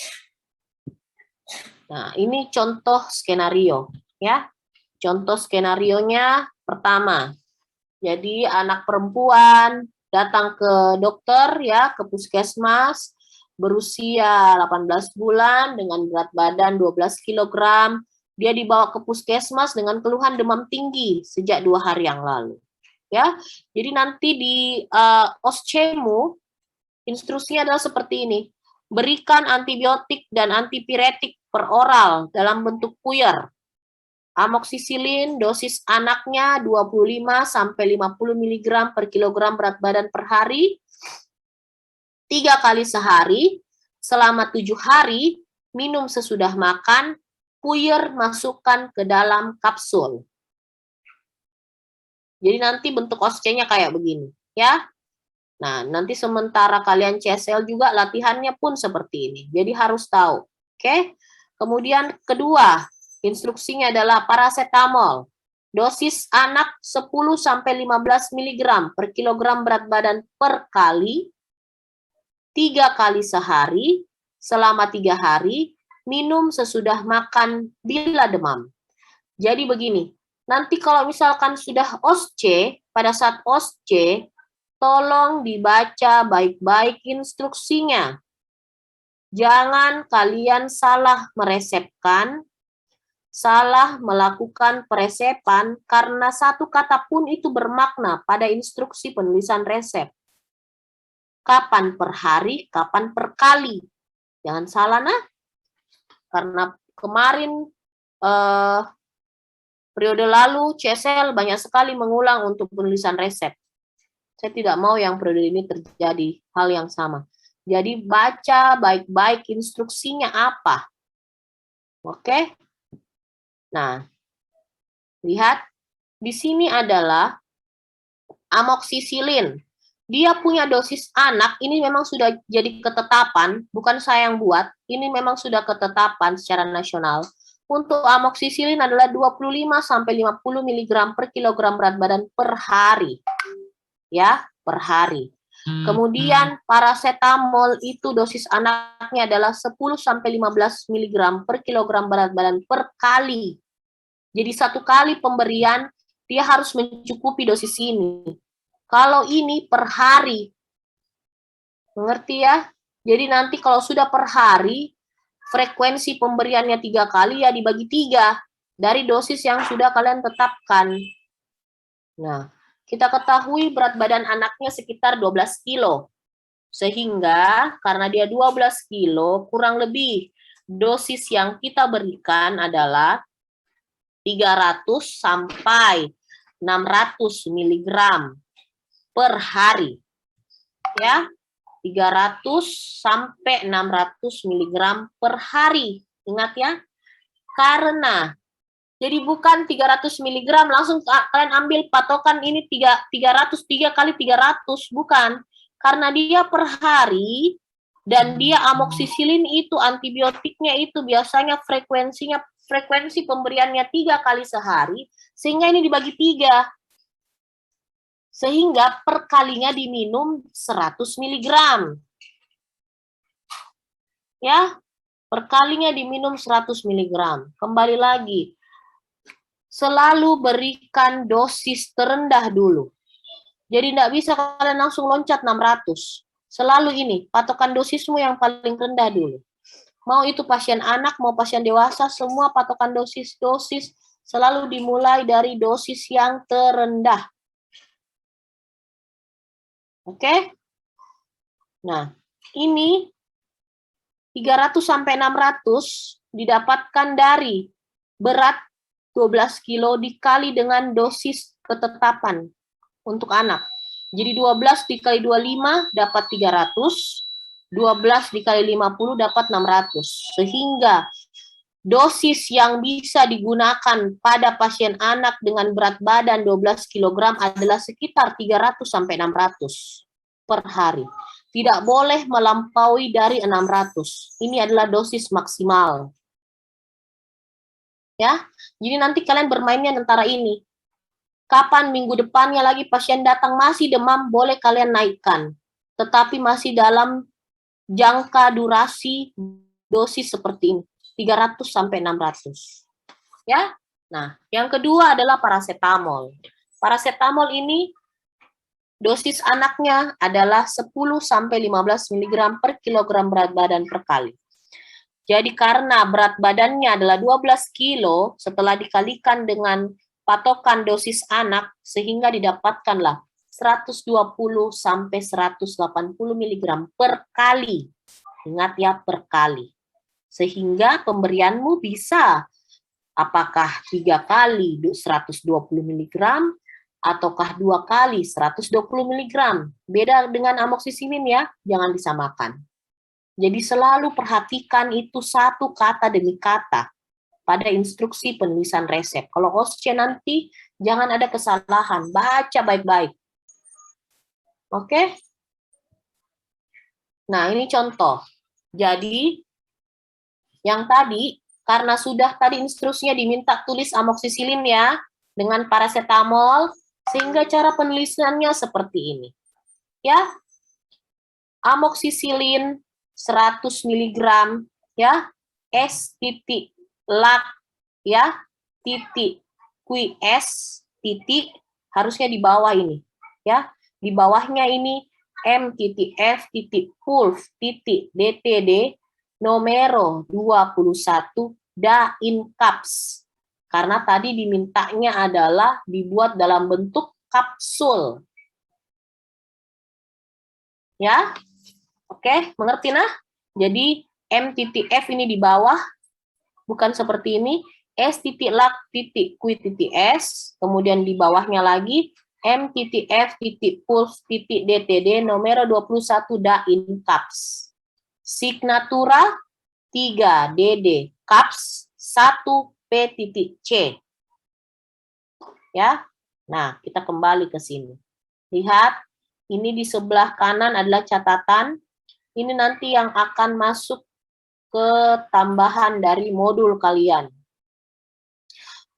Nah, ini contoh skenario, ya. Contoh skenarionya pertama. Jadi anak perempuan datang ke dokter, ya, ke puskesmas, berusia 18 bulan dengan berat badan 12 kg. Dia dibawa ke puskesmas dengan keluhan demam tinggi sejak 2 hari yang lalu. Ya, jadi nanti di oschemo instruksinya adalah seperti ini. Berikan antibiotik dan antipiretik per oral dalam bentuk puyer. Amoksisilin dosis anaknya 25 sampai 50 mg per kilogram berat badan per hari. 3 kali sehari, selama 7 hari, minum sesudah makan, puyer masukkan ke dalam kapsul. Jadi nanti bentuk OSCE-nya kayak begini, ya. Nah, nanti sementara kalian CSL juga latihannya pun seperti ini. Jadi harus tahu, oke? Kemudian kedua, instruksinya adalah paracetamol. Dosis anak 10 sampai 15 mg per kilogram berat badan per kali. 3 kali sehari, selama 3 hari, minum sesudah makan bila demam. Jadi begini, nanti kalau misalkan sudah OSCE, pada saat OSCE, tolong dibaca baik-baik instruksinya. Jangan kalian salah meresepkan, salah melakukan peresepan, karena satu kata pun itu bermakna pada instruksi penulisan resep. Kapan per hari, kapan per kali. Jangan salah, nah. Karena kemarin, periode lalu, CSL banyak sekali mengulang untuk penulisan resep. Saya tidak mau yang periode ini terjadi hal yang sama. Jadi baca baik-baik instruksinya apa. Oke? Nah, lihat. Di sini adalah amoksisilin. Dia punya dosis anak, ini memang sudah jadi ketetapan, bukan saya yang buat, ini memang sudah ketetapan secara nasional. Untuk amoksisilin adalah 25-50 mg per kilogram berat badan per hari. Ya, per hari. Kemudian paracetamol itu dosis anaknya adalah 10-15 mg per kilogram berat badan per kali. Jadi satu kali pemberian, dia harus mencukupi dosis ini. Kalau ini per hari. Mengerti ya? Jadi nanti kalau sudah per hari, frekuensi pemberiannya 3 kali, ya dibagi 3 dari dosis yang sudah kalian tetapkan. Nah, kita ketahui berat badan anaknya sekitar 12 kilo. Sehingga karena dia 12 kilo, kurang lebih dosis yang kita berikan adalah 300 sampai 600 mg per hari. Ya, 300 sampai 600 mg per hari. Ingat ya, karena jadi bukan 300 mg langsung kalian ambil patokan ini 303 kali 300, bukan. Karena dia per hari dan dia amoksisilin itu antibiotiknya itu biasanya frekuensi pemberiannya 3 kali sehari, sehingga ini dibagi 3. Sehingga per kalinya diminum 100 mg. Ya, per kalinya diminum 100 mg. Kembali lagi, selalu berikan dosis terendah dulu. Jadi tidak bisa kalian langsung loncat 600. Selalu ini, patokan dosismu yang paling rendah dulu. Mau itu pasien anak, mau pasien dewasa, semua patokan dosis selalu dimulai dari dosis yang terendah. Oke? Nah, ini 300 sampai 600 didapatkan dari berat 12 kilo dikali dengan dosis ketetapan untuk anak. Jadi 12 dikali 25 dapat 300, 12 dikali 50 dapat 600. Sehingga dosis yang bisa digunakan pada pasien anak dengan berat badan 12 kg adalah sekitar 300 sampai 600 per hari. Tidak boleh melampaui dari 600. Ini adalah dosis maksimal. Ya, jadi nanti kalian bermainnya antara ini. Kapan minggu depannya lagi pasien datang masih demam, boleh kalian naikkan. Tetapi masih dalam jangka durasi dosis seperti ini, 300 sampai 600. Ya. Nah, yang kedua adalah paracetamol. Paracetamol ini dosis anaknya adalah 10 sampai 15 mg per kilogram berat badan per kali. Jadi karena berat badannya adalah 12 kilo, setelah dikalikan dengan patokan dosis anak, sehingga didapatkanlah 120 sampai 180 mg per kali. Ingat ya, per kali. Sehingga pemberianmu bisa apakah 3 kali 120 mg ataukah 2 kali 120 mg. Beda dengan amoksisilin ya, jangan disamakan. Jadi selalu perhatikan itu satu kata demi kata pada instruksi penulisan resep. Kalau OSCE nanti jangan ada kesalahan, baca baik-baik. Oke? Nah, ini contoh. Jadi yang tadi karena sudah tadi instruksinya diminta tulis amoksisilin ya dengan paracetamol, sehingga cara penulisannya seperti ini. Ya. Amoksisilin 100 mg ya, S titik lak ya, titik QS titik harusnya di bawah ini ya. Di bawahnya ini M.F. Pulf DTD nomor 21 da in caps. Karena tadi dimintanya adalah dibuat dalam bentuk kapsul. Ya. Oke, mengerti nah? Jadi M.F ini di bawah, bukan seperti ini. S.lak.Q.S, kemudian di bawahnya lagi M.F. Pulse DTD nomor 21 da in caps. Signatura 3 DD caps 1 P.C. Ya. Nah, kita kembali ke sini. Lihat, ini di sebelah kanan adalah catatan. Ini nanti yang akan masuk ke tambahan dari modul kalian.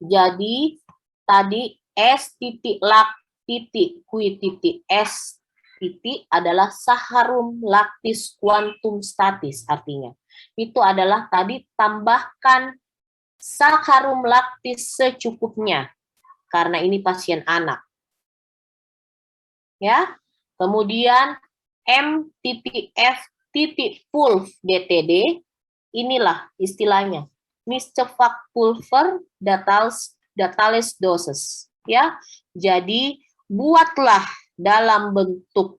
Jadi tadi S.lak.Q.S adalah saharum lactis quantum statis, artinya itu adalah tadi tambahkan saharum lactis secukupnya karena ini pasien anak. Ya. Kemudian M.F. Pulf DTD, inilah istilahnya Miscevac pulver datalis doses, ya. Jadi buatlah dalam bentuk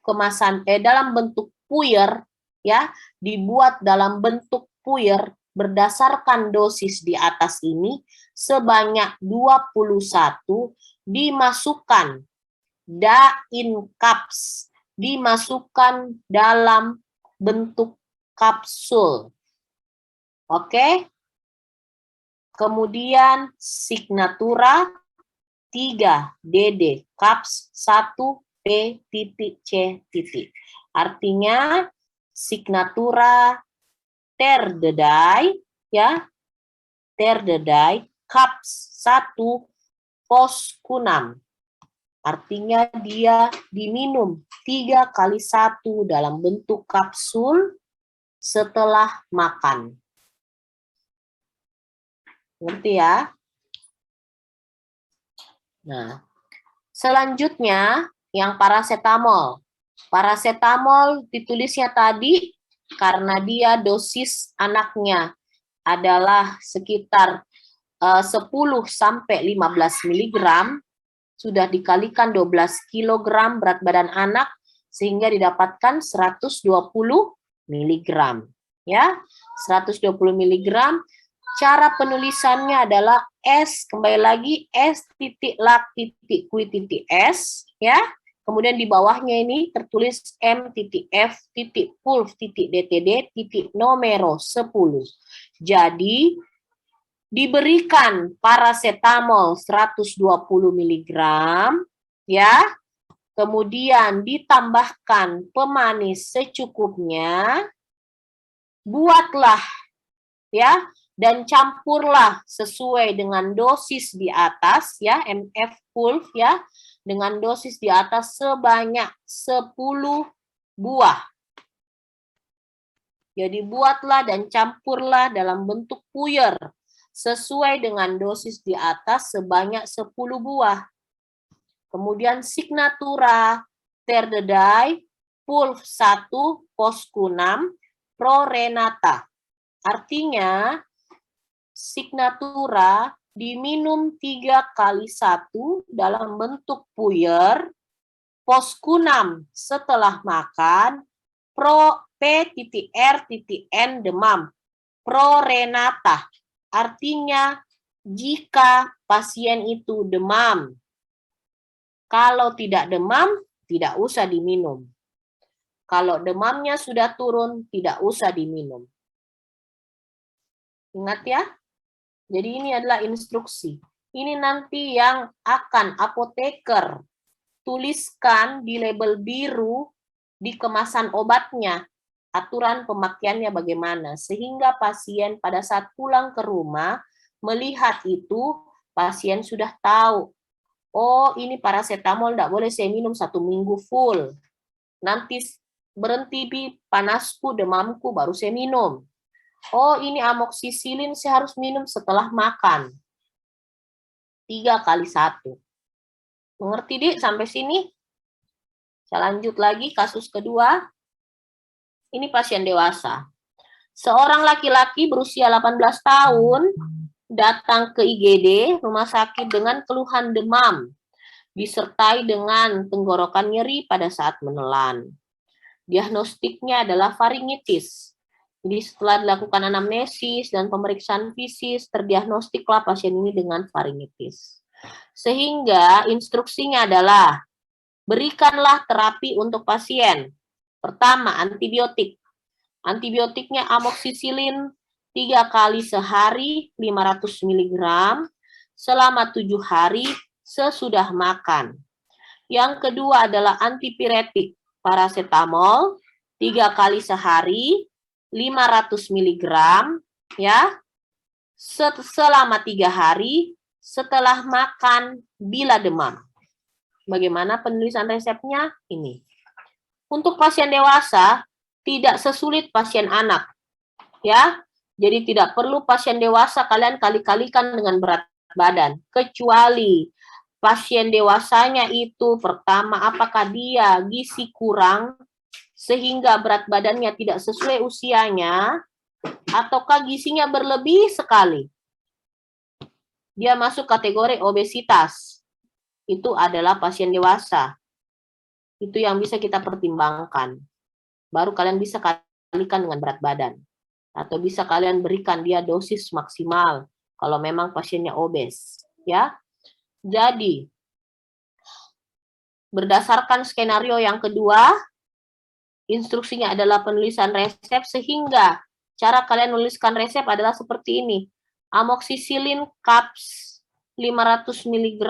kemasan dalam bentuk puyer, ya, dibuat dalam bentuk puyer berdasarkan dosis di atas ini sebanyak 21 dimasukkan da in caps, dimasukkan dalam bentuk kapsul. Oke. Kemudian signatura 3 DD caps 1 P.C. Artinya signatura terdedai ya. Terdedai caps 1 poskunam. Artinya dia diminum 3 kali 1 dalam bentuk kapsul setelah makan. Ngerti ya? Nah, selanjutnya yang parasetamol. Parasetamol ditulisnya tadi karena dia dosis anaknya adalah sekitar 10 sampai 15 mg, sudah dikalikan 12 kg berat badan anak sehingga didapatkan 120 mg. Ya, 120 mg. Cara penulisannya adalah S, kembali lagi S.lak.Q.S, ya. Kemudian di bawahnya ini tertulis M.F. Pulf DTD nomor 10. Jadi diberikan parasetamol 120 mg, ya. Kemudian ditambahkan pemanis secukupnya. Buatlah, ya, dan campurlah sesuai dengan dosis di atas, ya, MF Pulf, ya, dengan dosis di atas sebanyak 10 buah. Jadi buatlah dan campurlah dalam bentuk puyer sesuai dengan dosis di atas sebanyak 10 buah. Kemudian signatura terdedai Pulf 1 poskunam prorenata. Artinya signatura diminum 3 kali 1 dalam bentuk puyer, poskunam setelah makan, P.R.N demam, prorenata. Artinya jika pasien itu demam. Kalau tidak demam, tidak usah diminum. Kalau demamnya sudah turun, tidak usah diminum. Ingat ya? Jadi ini adalah instruksi. Ini nanti yang akan apoteker tuliskan di label biru di kemasan obatnya. Aturan pemakaiannya bagaimana. Sehingga pasien pada saat pulang ke rumah melihat itu, pasien sudah tahu. Oh, ini parasetamol tidak boleh saya minum 1 minggu full. Nanti berhenti panasku, demamku, baru saya minum. Oh, ini amoksisilin saya harus minum setelah makan. 3 kali 1. Mengerti, Dik, sampai sini? Saya lanjut lagi, kasus kedua. Ini pasien dewasa. Seorang laki-laki berusia 18 tahun datang ke IGD, rumah sakit, dengan keluhan demam, disertai dengan tenggorokan nyeri pada saat menelan. Diagnostiknya adalah faringitis. Jadi setelah dilakukan anamnesis dan pemeriksaan fisik, terdiagnostiklah pasien ini dengan faringitis. Sehingga instruksinya adalah, berikanlah terapi untuk pasien. Pertama, antibiotik. Antibiotiknya amoksisilin 3 kali sehari 500 mg selama 7 hari sesudah makan. Yang kedua adalah antipiretik, paracetamol 3 kali sehari 500 mg ya selama 3 hari setelah makan bila demam. Bagaimana penulisan resepnya? Ini. Untuk pasien dewasa tidak sesulit pasien anak. Ya. Jadi tidak perlu pasien dewasa kalian kali-kalikan dengan berat badan, kecuali pasien dewasanya itu pertama apakah dia gizi kurang sehingga berat badannya tidak sesuai usianya, ataukah gizinya berlebih sekali. Dia masuk kategori obesitas. Itu adalah pasien dewasa. Itu yang bisa kita pertimbangkan. Baru kalian bisa kalikan dengan berat badan. Atau bisa kalian berikan dia dosis maksimal kalau memang pasiennya obes. Ya. Jadi, berdasarkan skenario yang kedua, instruksinya adalah penulisan resep, sehingga cara kalian menuliskan resep adalah seperti ini. Amoksisilin caps 500 mg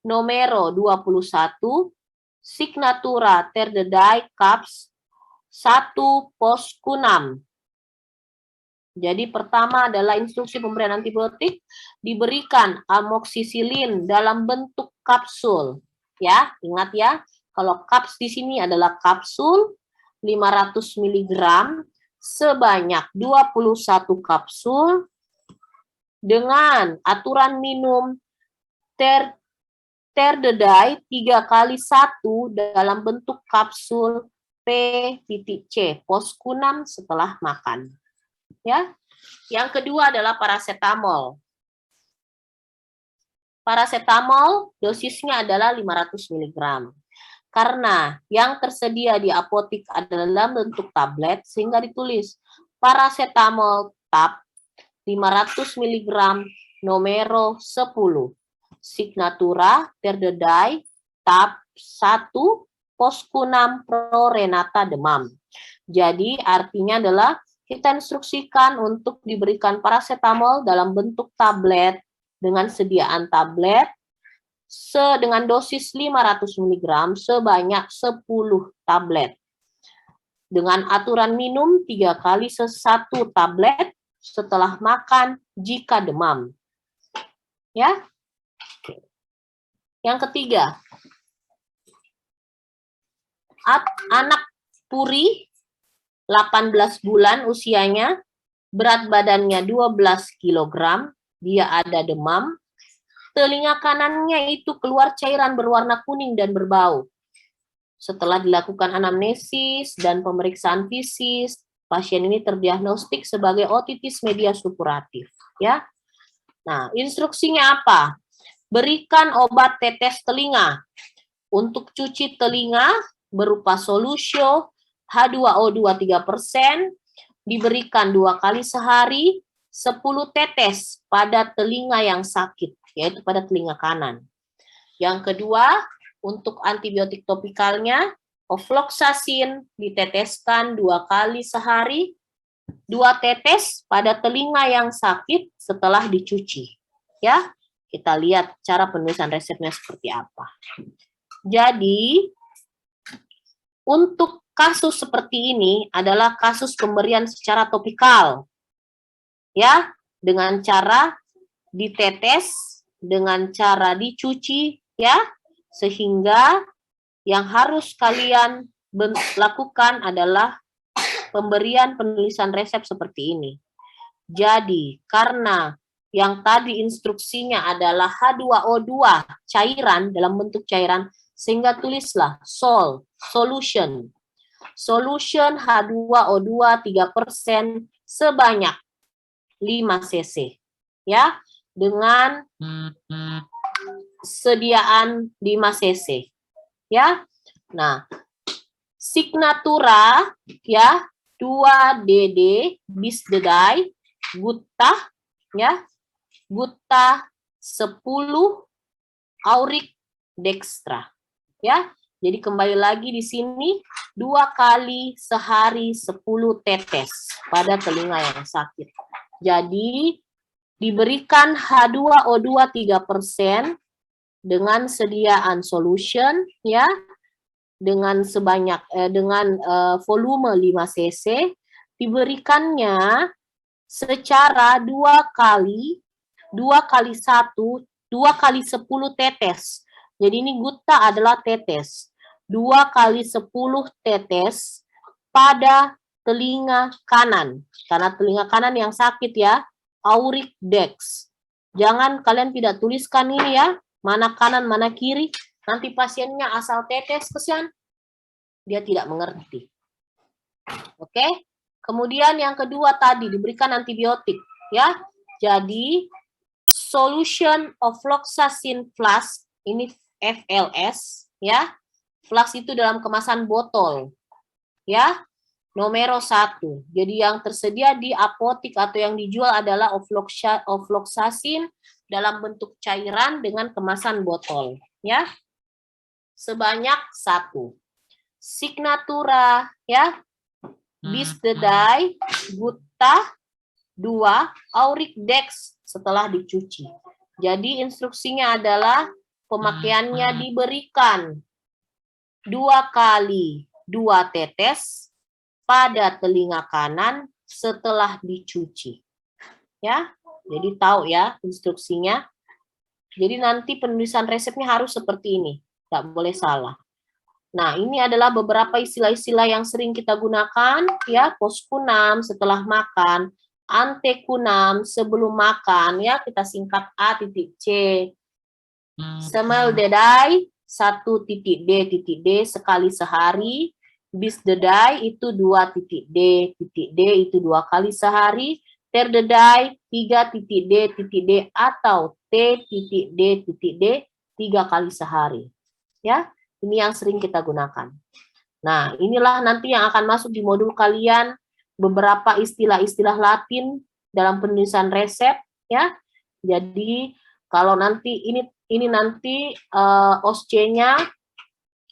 nomero 21, Signatura Terdedai caps 1 poskunam. Jadi pertama adalah instruksi pemberian antibiotik, diberikan amoksisilin dalam bentuk kapsul. Ya, ingat ya. Kalau caps di sini adalah kapsul 500 mg sebanyak 21 kapsul dengan aturan minum terdedai 3 kali 1 dalam bentuk kapsul P.C, poskunam setelah makan. Ya. Yang kedua adalah paracetamol. Paracetamol dosisnya adalah 500 mg. Karena yang tersedia di apotik adalah dalam bentuk tablet, sehingga ditulis paracetamol tab 500 mg nomero 10. Signatura Terdedai tab 1 poskunam prorenata demam. Jadi artinya adalah kita instruksikan untuk diberikan paracetamol dalam bentuk tablet dengan sediaan tablet dengan dosis 500 mg sebanyak 10 tablet. Dengan aturan minum 3 kali 1 tablet setelah makan jika demam. Ya. Yang ketiga, anak puri 18 bulan usianya, berat badannya 12 kg, dia ada demam, telinga kanannya itu keluar cairan berwarna kuning dan berbau. Setelah dilakukan anamnesis dan pemeriksaan fisik, pasien ini terdiagnostik sebagai otitis media supuratif. Ya. Nah, instruksinya apa? Berikan obat tetes telinga. Untuk cuci telinga berupa solusio H2O2 3%, diberikan 2 kali sehari, 10 tetes pada telinga yang sakit, yaitu pada telinga kanan. Yang kedua, untuk antibiotik topikalnya, ofloxacin diteteskan 2 kali sehari, 2 tetes pada telinga yang sakit setelah dicuci. Ya, kita lihat cara penulisan resepnya seperti apa. Jadi, untuk kasus seperti ini adalah kasus pemberian secara topikal. Ya, dengan cara ditetes, dengan cara dicuci, ya, sehingga yang harus kalian lakukan adalah pemberian penulisan resep seperti ini. Jadi, karena yang tadi instruksinya adalah H2O2 cairan dalam bentuk cairan, sehingga tulislah solution. Solution H2O2 3% sebanyak 5 cc. Ya, dengan sediaan 5 cc. Ya. Nah, signatura ya 2DD bisdedai gutta ya. Gutta 10 aurik dextra. Ya. Jadi kembali lagi di sini 2 kali sehari 10 tetes pada telinga yang sakit. Jadi diberikan H2O2 3% dengan sediaan solution ya dengan sebanyak volume 5 cc, diberikannya secara 2 kali 1, 2 kali 10 tetes. Jadi ini gutta adalah tetes. 2 kali 10 tetes pada telinga kanan. Karena telinga kanan yang sakit ya, aurik dex. Jangan kalian tidak tuliskan ini ya, mana kanan, mana kiri. Nanti pasiennya asal tetes kesian, dia tidak mengerti. Oke. Kemudian yang kedua tadi diberikan antibiotik ya. Jadi solution ofloxacin flask ini FLS ya. Flask itu dalam kemasan botol ya. Nomor 1. Jadi yang tersedia di apotik atau yang dijual adalah ofloxacin dalam bentuk cairan dengan kemasan botol ya. Sebanyak 1. Signatura ya. Bisdedai gutta 2 aurik dex setelah dicuci. Jadi instruksinya adalah pemakaiannya diberikan 2 kali 2 tetes pada telinga kanan setelah dicuci. Ya. Jadi tahu ya instruksinya. Jadi nanti penulisan resepnya harus seperti ini. Tidak boleh salah. Nah, ini adalah beberapa istilah-istilah yang sering kita gunakan ya, postkunam setelah makan, antekunam sebelum makan ya, kita singkat A.C. Semeldedai 1.D sekali sehari, bisdedai itu 2.D itu 2 kali sehari, terdedai 3.D atau T.D 3 kali sehari. Ya. Ini yang sering kita gunakan. Nah, inilah nanti yang akan masuk di modul kalian beberapa istilah-istilah Latin dalam penulisan resep ya. Jadi kalau nanti ini nanti OSCE-nya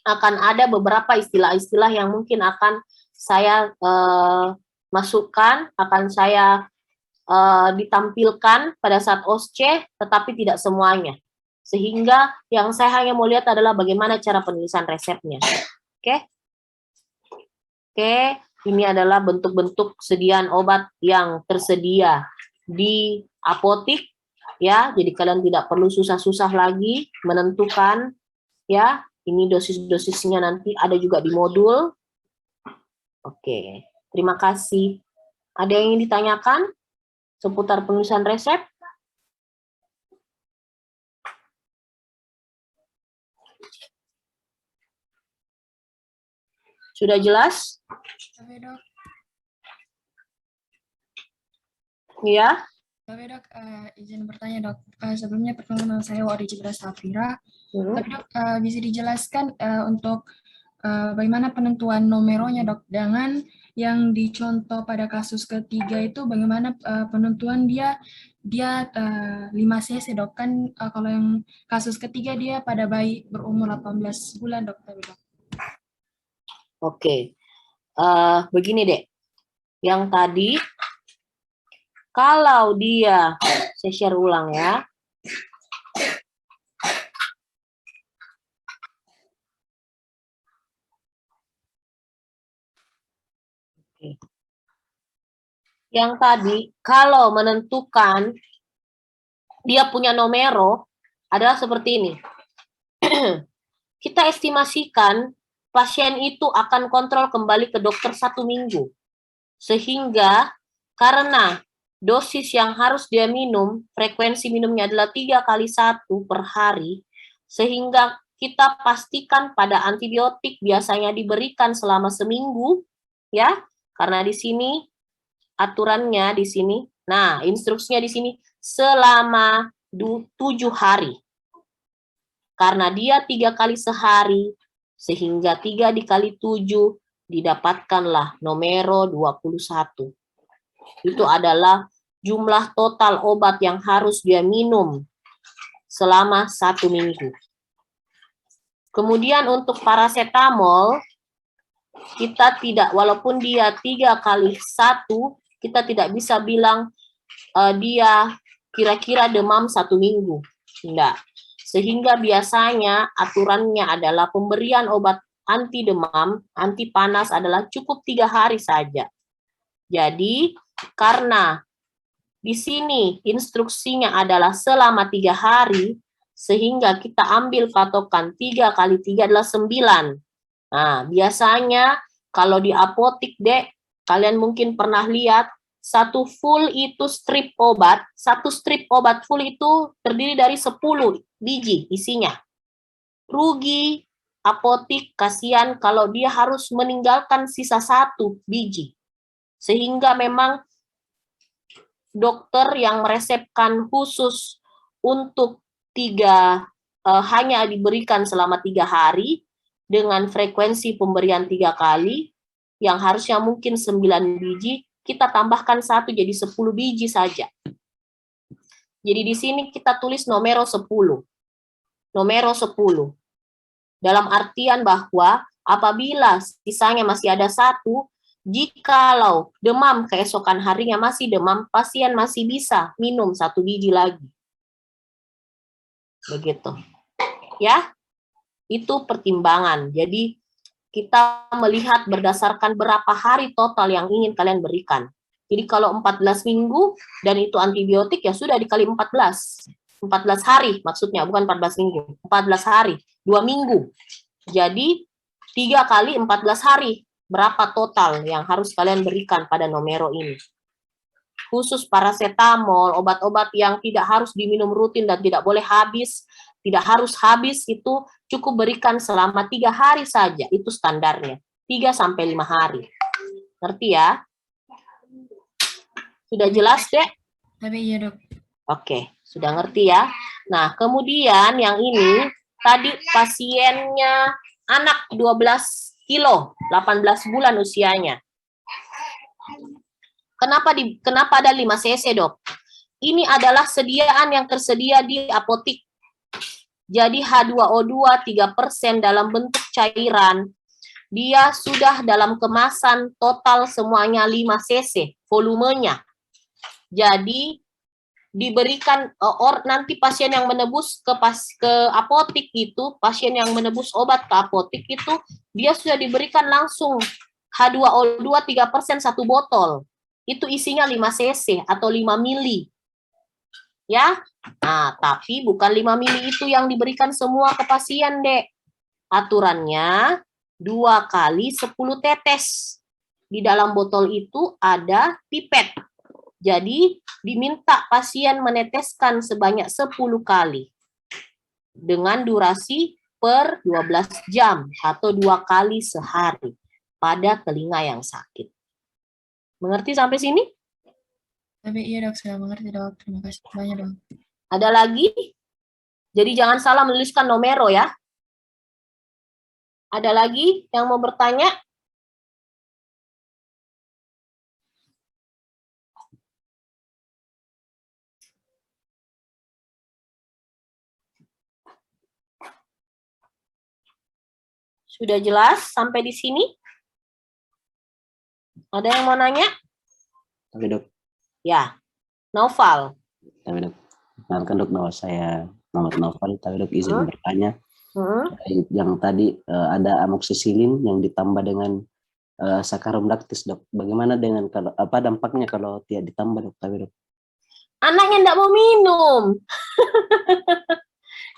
akan ada beberapa istilah-istilah yang mungkin akan saya masukkan, akan saya ditampilkan pada saat OSCE, tetapi tidak semuanya. Sehingga yang saya hanya mau lihat adalah bagaimana cara penulisan resepnya. Oke? Oke, ini adalah bentuk-bentuk sediaan obat yang tersedia di apotik ya. Jadi kalian tidak perlu susah-susah lagi menentukan ya. Ini dosis-dosisnya nanti ada juga di modul. Oke, terima kasih. Ada yang ingin ditanyakan seputar penulisan resep? Sudah jelas? Oke, Dok. Iya. Oke, Dok. Izin bertanya, Dok. Sebelumnya perkenalkan saya Wari Citra Safira. Tapi, Dok, bisa dijelaskan untuk bagaimana penentuan nomeronya, Dok? Dengan yang dicontoh pada kasus ketiga itu bagaimana penentuan dia 5 cc, Dok? Kan kalau yang kasus ketiga dia pada bayi berumur 18 bulan, Dok. Tapi, Dok. Oke, begini dek, yang tadi kalau dia, saya share ulang ya. Oke. Yang tadi kalau menentukan dia punya nomero adalah seperti ini. Kita estimasikan pasien itu akan kontrol kembali ke dokter 1 minggu. Sehingga karena dosis yang harus dia minum, frekuensi minumnya adalah 3 kali 1 per hari, sehingga kita pastikan pada antibiotik biasanya diberikan selama seminggu, ya, karena di sini aturannya di sini, nah instruksinya di sini selama 7 hari. Karena dia 3 kali sehari, sehingga 3 dikali 7 didapatkanlah numero 21. Itu adalah jumlah total obat yang harus dia minum selama 1 minggu. Kemudian untuk paracetamol, kita tidak, walaupun dia 3 kali 1, kita tidak bisa bilang dia kira-kira demam 1 minggu. Tidak. Sehingga biasanya aturannya adalah pemberian obat anti demam, anti panas adalah cukup 3 hari saja. Jadi, karena di sini instruksinya adalah selama 3 hari, sehingga kita ambil patokan 3 kali 3 adalah 9. Nah, biasanya kalau di apotik, Dek, kalian mungkin pernah lihat, satu full itu strip obat, satu strip obat full itu terdiri dari 10 biji isinya. Rugi apotik, kasihan kalau dia harus meninggalkan sisa 1 biji. Sehingga memang dokter yang meresepkan khusus untuk hanya diberikan selama 3 hari dengan frekuensi pemberian 3 kali, yang harusnya mungkin 9 biji, kita tambahkan 1 jadi 10 biji saja. Jadi di sini kita tulis numero 10. Numero 10. Dalam artian bahwa apabila sisanya masih ada 1, jikalau demam keesokan harinya masih demam, pasien masih bisa minum 1 biji lagi. Begitu. Ya, itu pertimbangan. Jadi kita melihat berdasarkan berapa hari total yang ingin kalian berikan. Jadi kalau 14 minggu dan itu antibiotik, ya sudah dikali 14. 14 hari maksudnya, bukan 14 minggu. 14 hari, 2 minggu. Jadi 3 kali 14 hari. Berapa total yang harus kalian berikan pada numero ini. Khusus paracetamol, obat-obat yang tidak harus diminum rutin dan tidak boleh habis, tidak harus habis, itu cukup berikan selama 3 hari saja, itu standarnya. 3-5 hari. Ngerti ya? Sudah jelas, Dek? Tapi iya, Dok. Oke, sudah ngerti ya. Nah, kemudian yang ini, tadi pasiennya anak 12 kilo, 18 bulan usianya. Kenapa ada 5 cc, Dok? Ini adalah sediaan yang tersedia di apotik. Jadi H2O2 3% dalam bentuk cairan. Dia sudah dalam kemasan total semuanya 5 cc volumenya. Jadi diberikan nanti pasien yang menebus ke apotik itu, pasien yang menebus obat ke apotik itu, dia sudah diberikan langsung H2O2 3% 1 botol. Itu isinya 5 cc atau 5 mili. Ya, nah tapi bukan 5 mili itu yang diberikan semua ke pasien, Dek. Aturannya 2 kali 10 tetes. Di dalam botol itu ada pipet. Jadi diminta pasien meneteskan sebanyak 10 kali. Dengan durasi per 12 jam atau 2 kali sehari pada telinga yang sakit. Mengerti sampai sini? Tapi iya, Dok, sudah mengerti, Dok. Terima kasih banyak, Dok. Ada lagi? Jadi jangan salah menuliskan numero ya. Ada lagi yang mau bertanya? Sudah jelas sampai di sini? Ada yang mau nanya? Tapi Dok, Ya, Noval. tapi Dok, kenalkan Dok, nama saya Muhammad Noval. Tapi Dok izin bertanya, yang tadi ada amoxicillin yang ditambah dengan saccharum lactis, Dok. Bagaimana dengan apa dampaknya kalau tidak ditambah, Dok? Tapi Dok, anaknya enggak mau minum.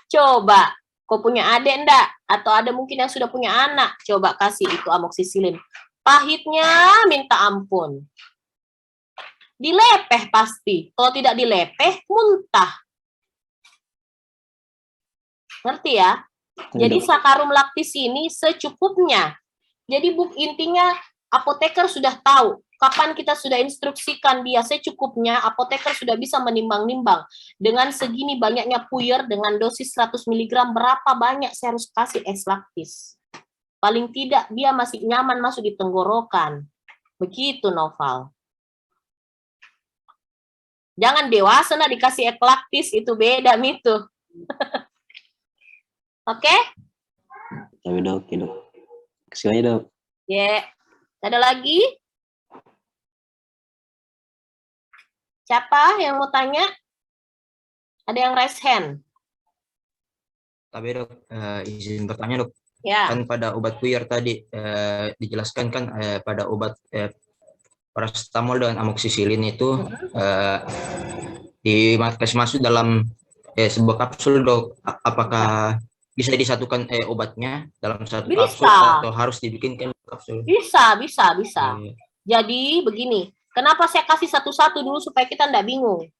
Coba, kau punya adik enggak? Atau ada mungkin yang sudah punya anak? Coba kasih itu amoxicillin. Pahitnya minta ampun. Dilepeh pasti. Kalau tidak dilepeh, muntah. Ngerti ya? Jadi sakarum laktis ini secukupnya. Jadi intinya apoteker sudah tahu kapan kita sudah instruksikan dia secukupnya, apoteker sudah bisa menimbang-nimbang dengan segini banyaknya puyer dengan dosis 100 mg berapa banyak saya harus kasih es laktis. Paling tidak dia masih nyaman masuk di tenggorokan. Begitu Noval. Jangan dewasa dikasih es laktis, itu beda itu. Oke? Tapi dok, ya dok. Kasih aja dok. Ya. Ada lagi? Siapa yang mau tanya? Ada yang raise hand? Tapi dok, izin bertanya dok. Ya. Kan pada obat puyer tadi dijelaskan kan pada obat paracetamol dan amoxicillin itu masuk dalam sebuah kapsul dok. Apakah bisa disatukan obatnya dalam satu kapsul atau harus dibikinkan kapsul? Bisa. Jadi begini, kenapa saya kasih satu-satu dulu supaya kita tidak bingung.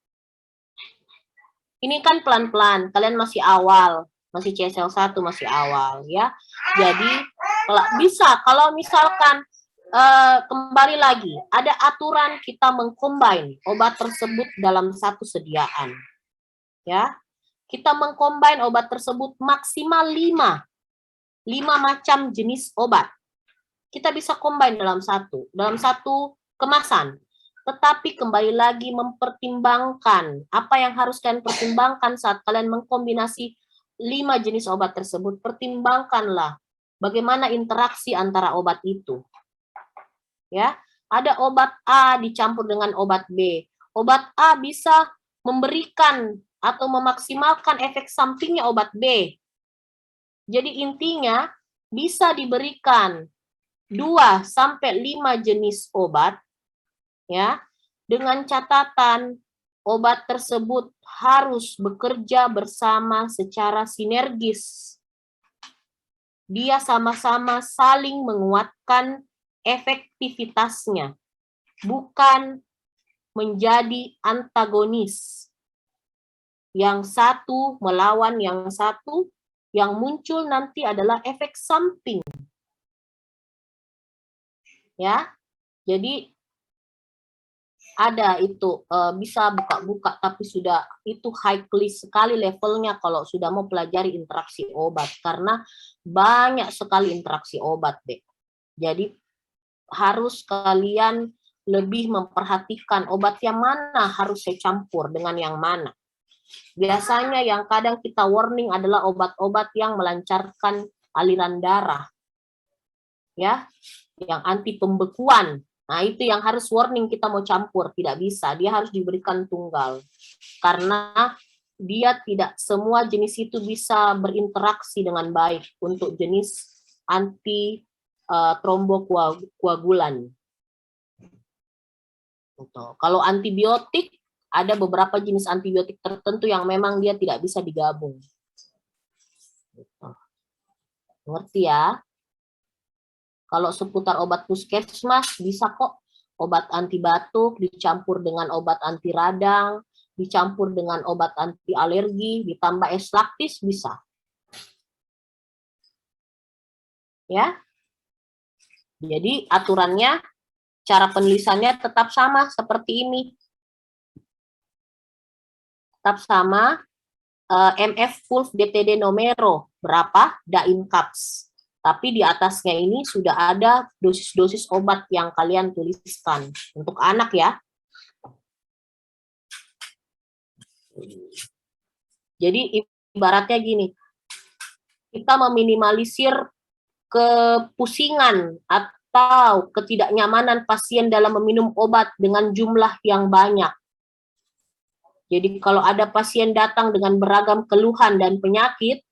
Ini kan pelan-pelan, kalian masih awal, masih CSL 1 masih awal ya. Jadi bisa kalau misalkan kembali lagi, ada aturan kita mengcombine obat tersebut dalam satu sediaan. Ya. Kita mengcombine obat tersebut maksimal 5 macam jenis obat. Kita bisa combine dalam satu kemasan. Tetapi kembali lagi mempertimbangkan apa yang harus kalian pertimbangkan saat kalian mengkombinasi 5 jenis obat tersebut. Pertimbangkanlah bagaimana interaksi antara obat itu. Ya, ada obat A dicampur dengan obat B. Obat A bisa memberikan atau memaksimalkan efek sampingnya obat B. Jadi intinya bisa diberikan 2 sampai 5 jenis obat ya, dengan catatan obat tersebut harus bekerja bersama secara sinergis. Dia sama-sama saling menguatkan efektivitasnya, bukan menjadi antagonis. Yang satu melawan yang satu, yang muncul nanti adalah efek samping. Ya, jadi ada itu bisa buka-buka, tapi sudah itu high class sekali levelnya kalau sudah mau pelajari interaksi obat, karena banyak sekali interaksi obat deh. Jadi harus kalian lebih memperhatikan obat yang mana harus saya campur dengan yang mana. Biasanya yang kadang kita warning adalah obat-obat yang melancarkan aliran darah, ya, yang anti pembekuan. Nah, itu yang harus warning kita mau campur, tidak bisa. Dia harus diberikan tunggal. Karena dia tidak semua jenis itu bisa berinteraksi dengan baik untuk jenis anti trombokoagulan. Kalau antibiotik, ada beberapa jenis antibiotik tertentu yang memang dia tidak bisa digabung. Ngerti ya? Kalau seputar obat puskesmas, bisa kok obat anti batuk dicampur dengan obat anti radang, dicampur dengan obat anti alergi, ditambah es laktis, bisa. Ya. Jadi aturannya, cara penulisannya tetap sama seperti ini. Tetap sama, MF full DTD numero, berapa? Daim caps. Tapi di atasnya ini sudah ada dosis-dosis obat yang kalian tuliskan. Untuk anak ya. Jadi ibaratnya gini, kita meminimalisir kepusingan atau ketidaknyamanan pasien dalam meminum obat dengan jumlah yang banyak. Jadi kalau ada pasien datang dengan beragam keluhan dan penyakit,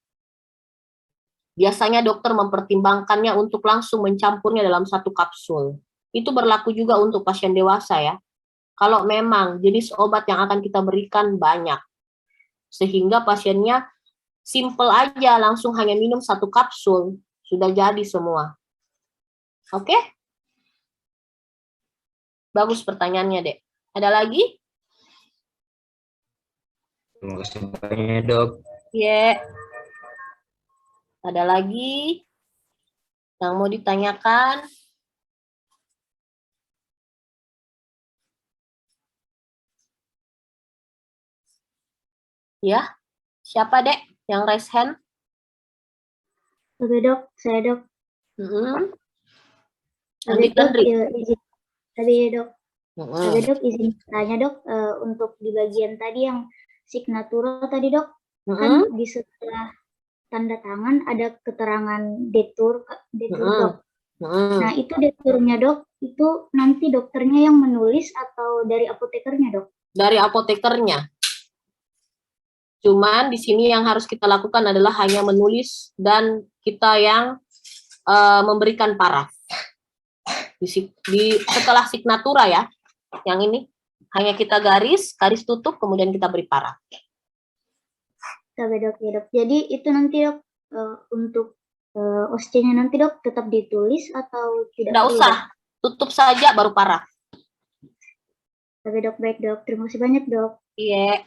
biasanya dokter mempertimbangkannya untuk langsung mencampurnya dalam satu kapsul. Itu berlaku juga untuk pasien dewasa ya. Kalau memang jenis obat yang akan kita berikan banyak, sehingga pasiennya simple aja, langsung hanya minum satu kapsul, sudah jadi semua. Oke? Bagus pertanyaannya, Dek. Ada lagi? Terima kasih banyak, Dok. Ya. Ada lagi yang mau ditanyakan? Ya, siapa Dek yang raise hand? Oke dok, saya dok. Oke dok, izin. Tapi dok, oke dok, izin tanya dok, untuk di bagian tadi yang signatura tadi dok, kan di setelah tanda tangan ada keterangan detur dok. Nah itu deturnya dok, itu nanti dokternya yang menulis atau dari apotekernya dok? Dari apotekernya. Cuman di sini yang harus kita lakukan adalah hanya menulis dan kita yang memberikan paraf. Setelah signatura ya, yang ini hanya kita garis tutup, kemudian kita beri paraf. Oke dok, ya dok. Jadi itu nanti dok untuk OSCE-nya nanti dok tetap ditulis atau tidak? Tidak usah, tutup saja baru paraf. Oke dok, baik dok. Terima kasih banyak dok. Iya.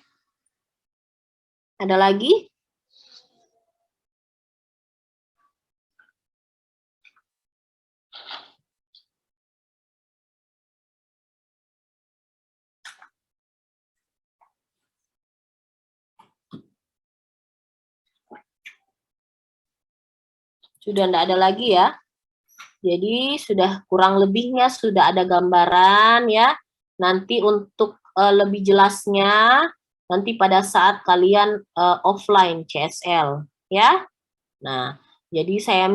Ada lagi? Sudah tidak ada lagi ya. Jadi sudah kurang lebihnya sudah ada gambaran ya. Nanti untuk lebih jelasnya nanti pada saat kalian offline CSL ya. Nah, jadi saya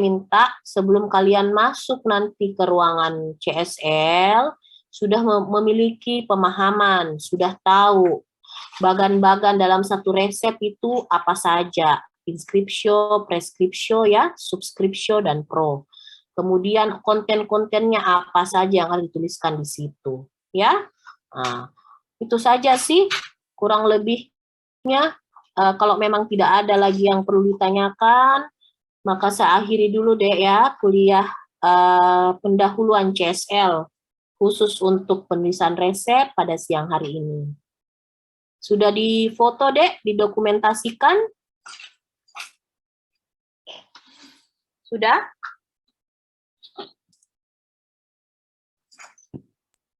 minta sebelum kalian masuk nanti ke ruangan CSL sudah memiliki pemahaman, sudah tahu bagan-bagan dalam satu resep itu apa saja. Inskripsio, preskripsio ya, subskripsio dan pro. Kemudian konten-kontennya apa saja yang harus dituliskan di situ, ya. Nah, itu saja sih kurang lebihnya. Kalau memang tidak ada lagi yang perlu ditanyakan, maka saya akhiri dulu deh ya kuliah pendahuluan CSL khusus untuk penulisan resep pada siang hari ini. Sudah difoto deh, didokumentasikan? Sudah?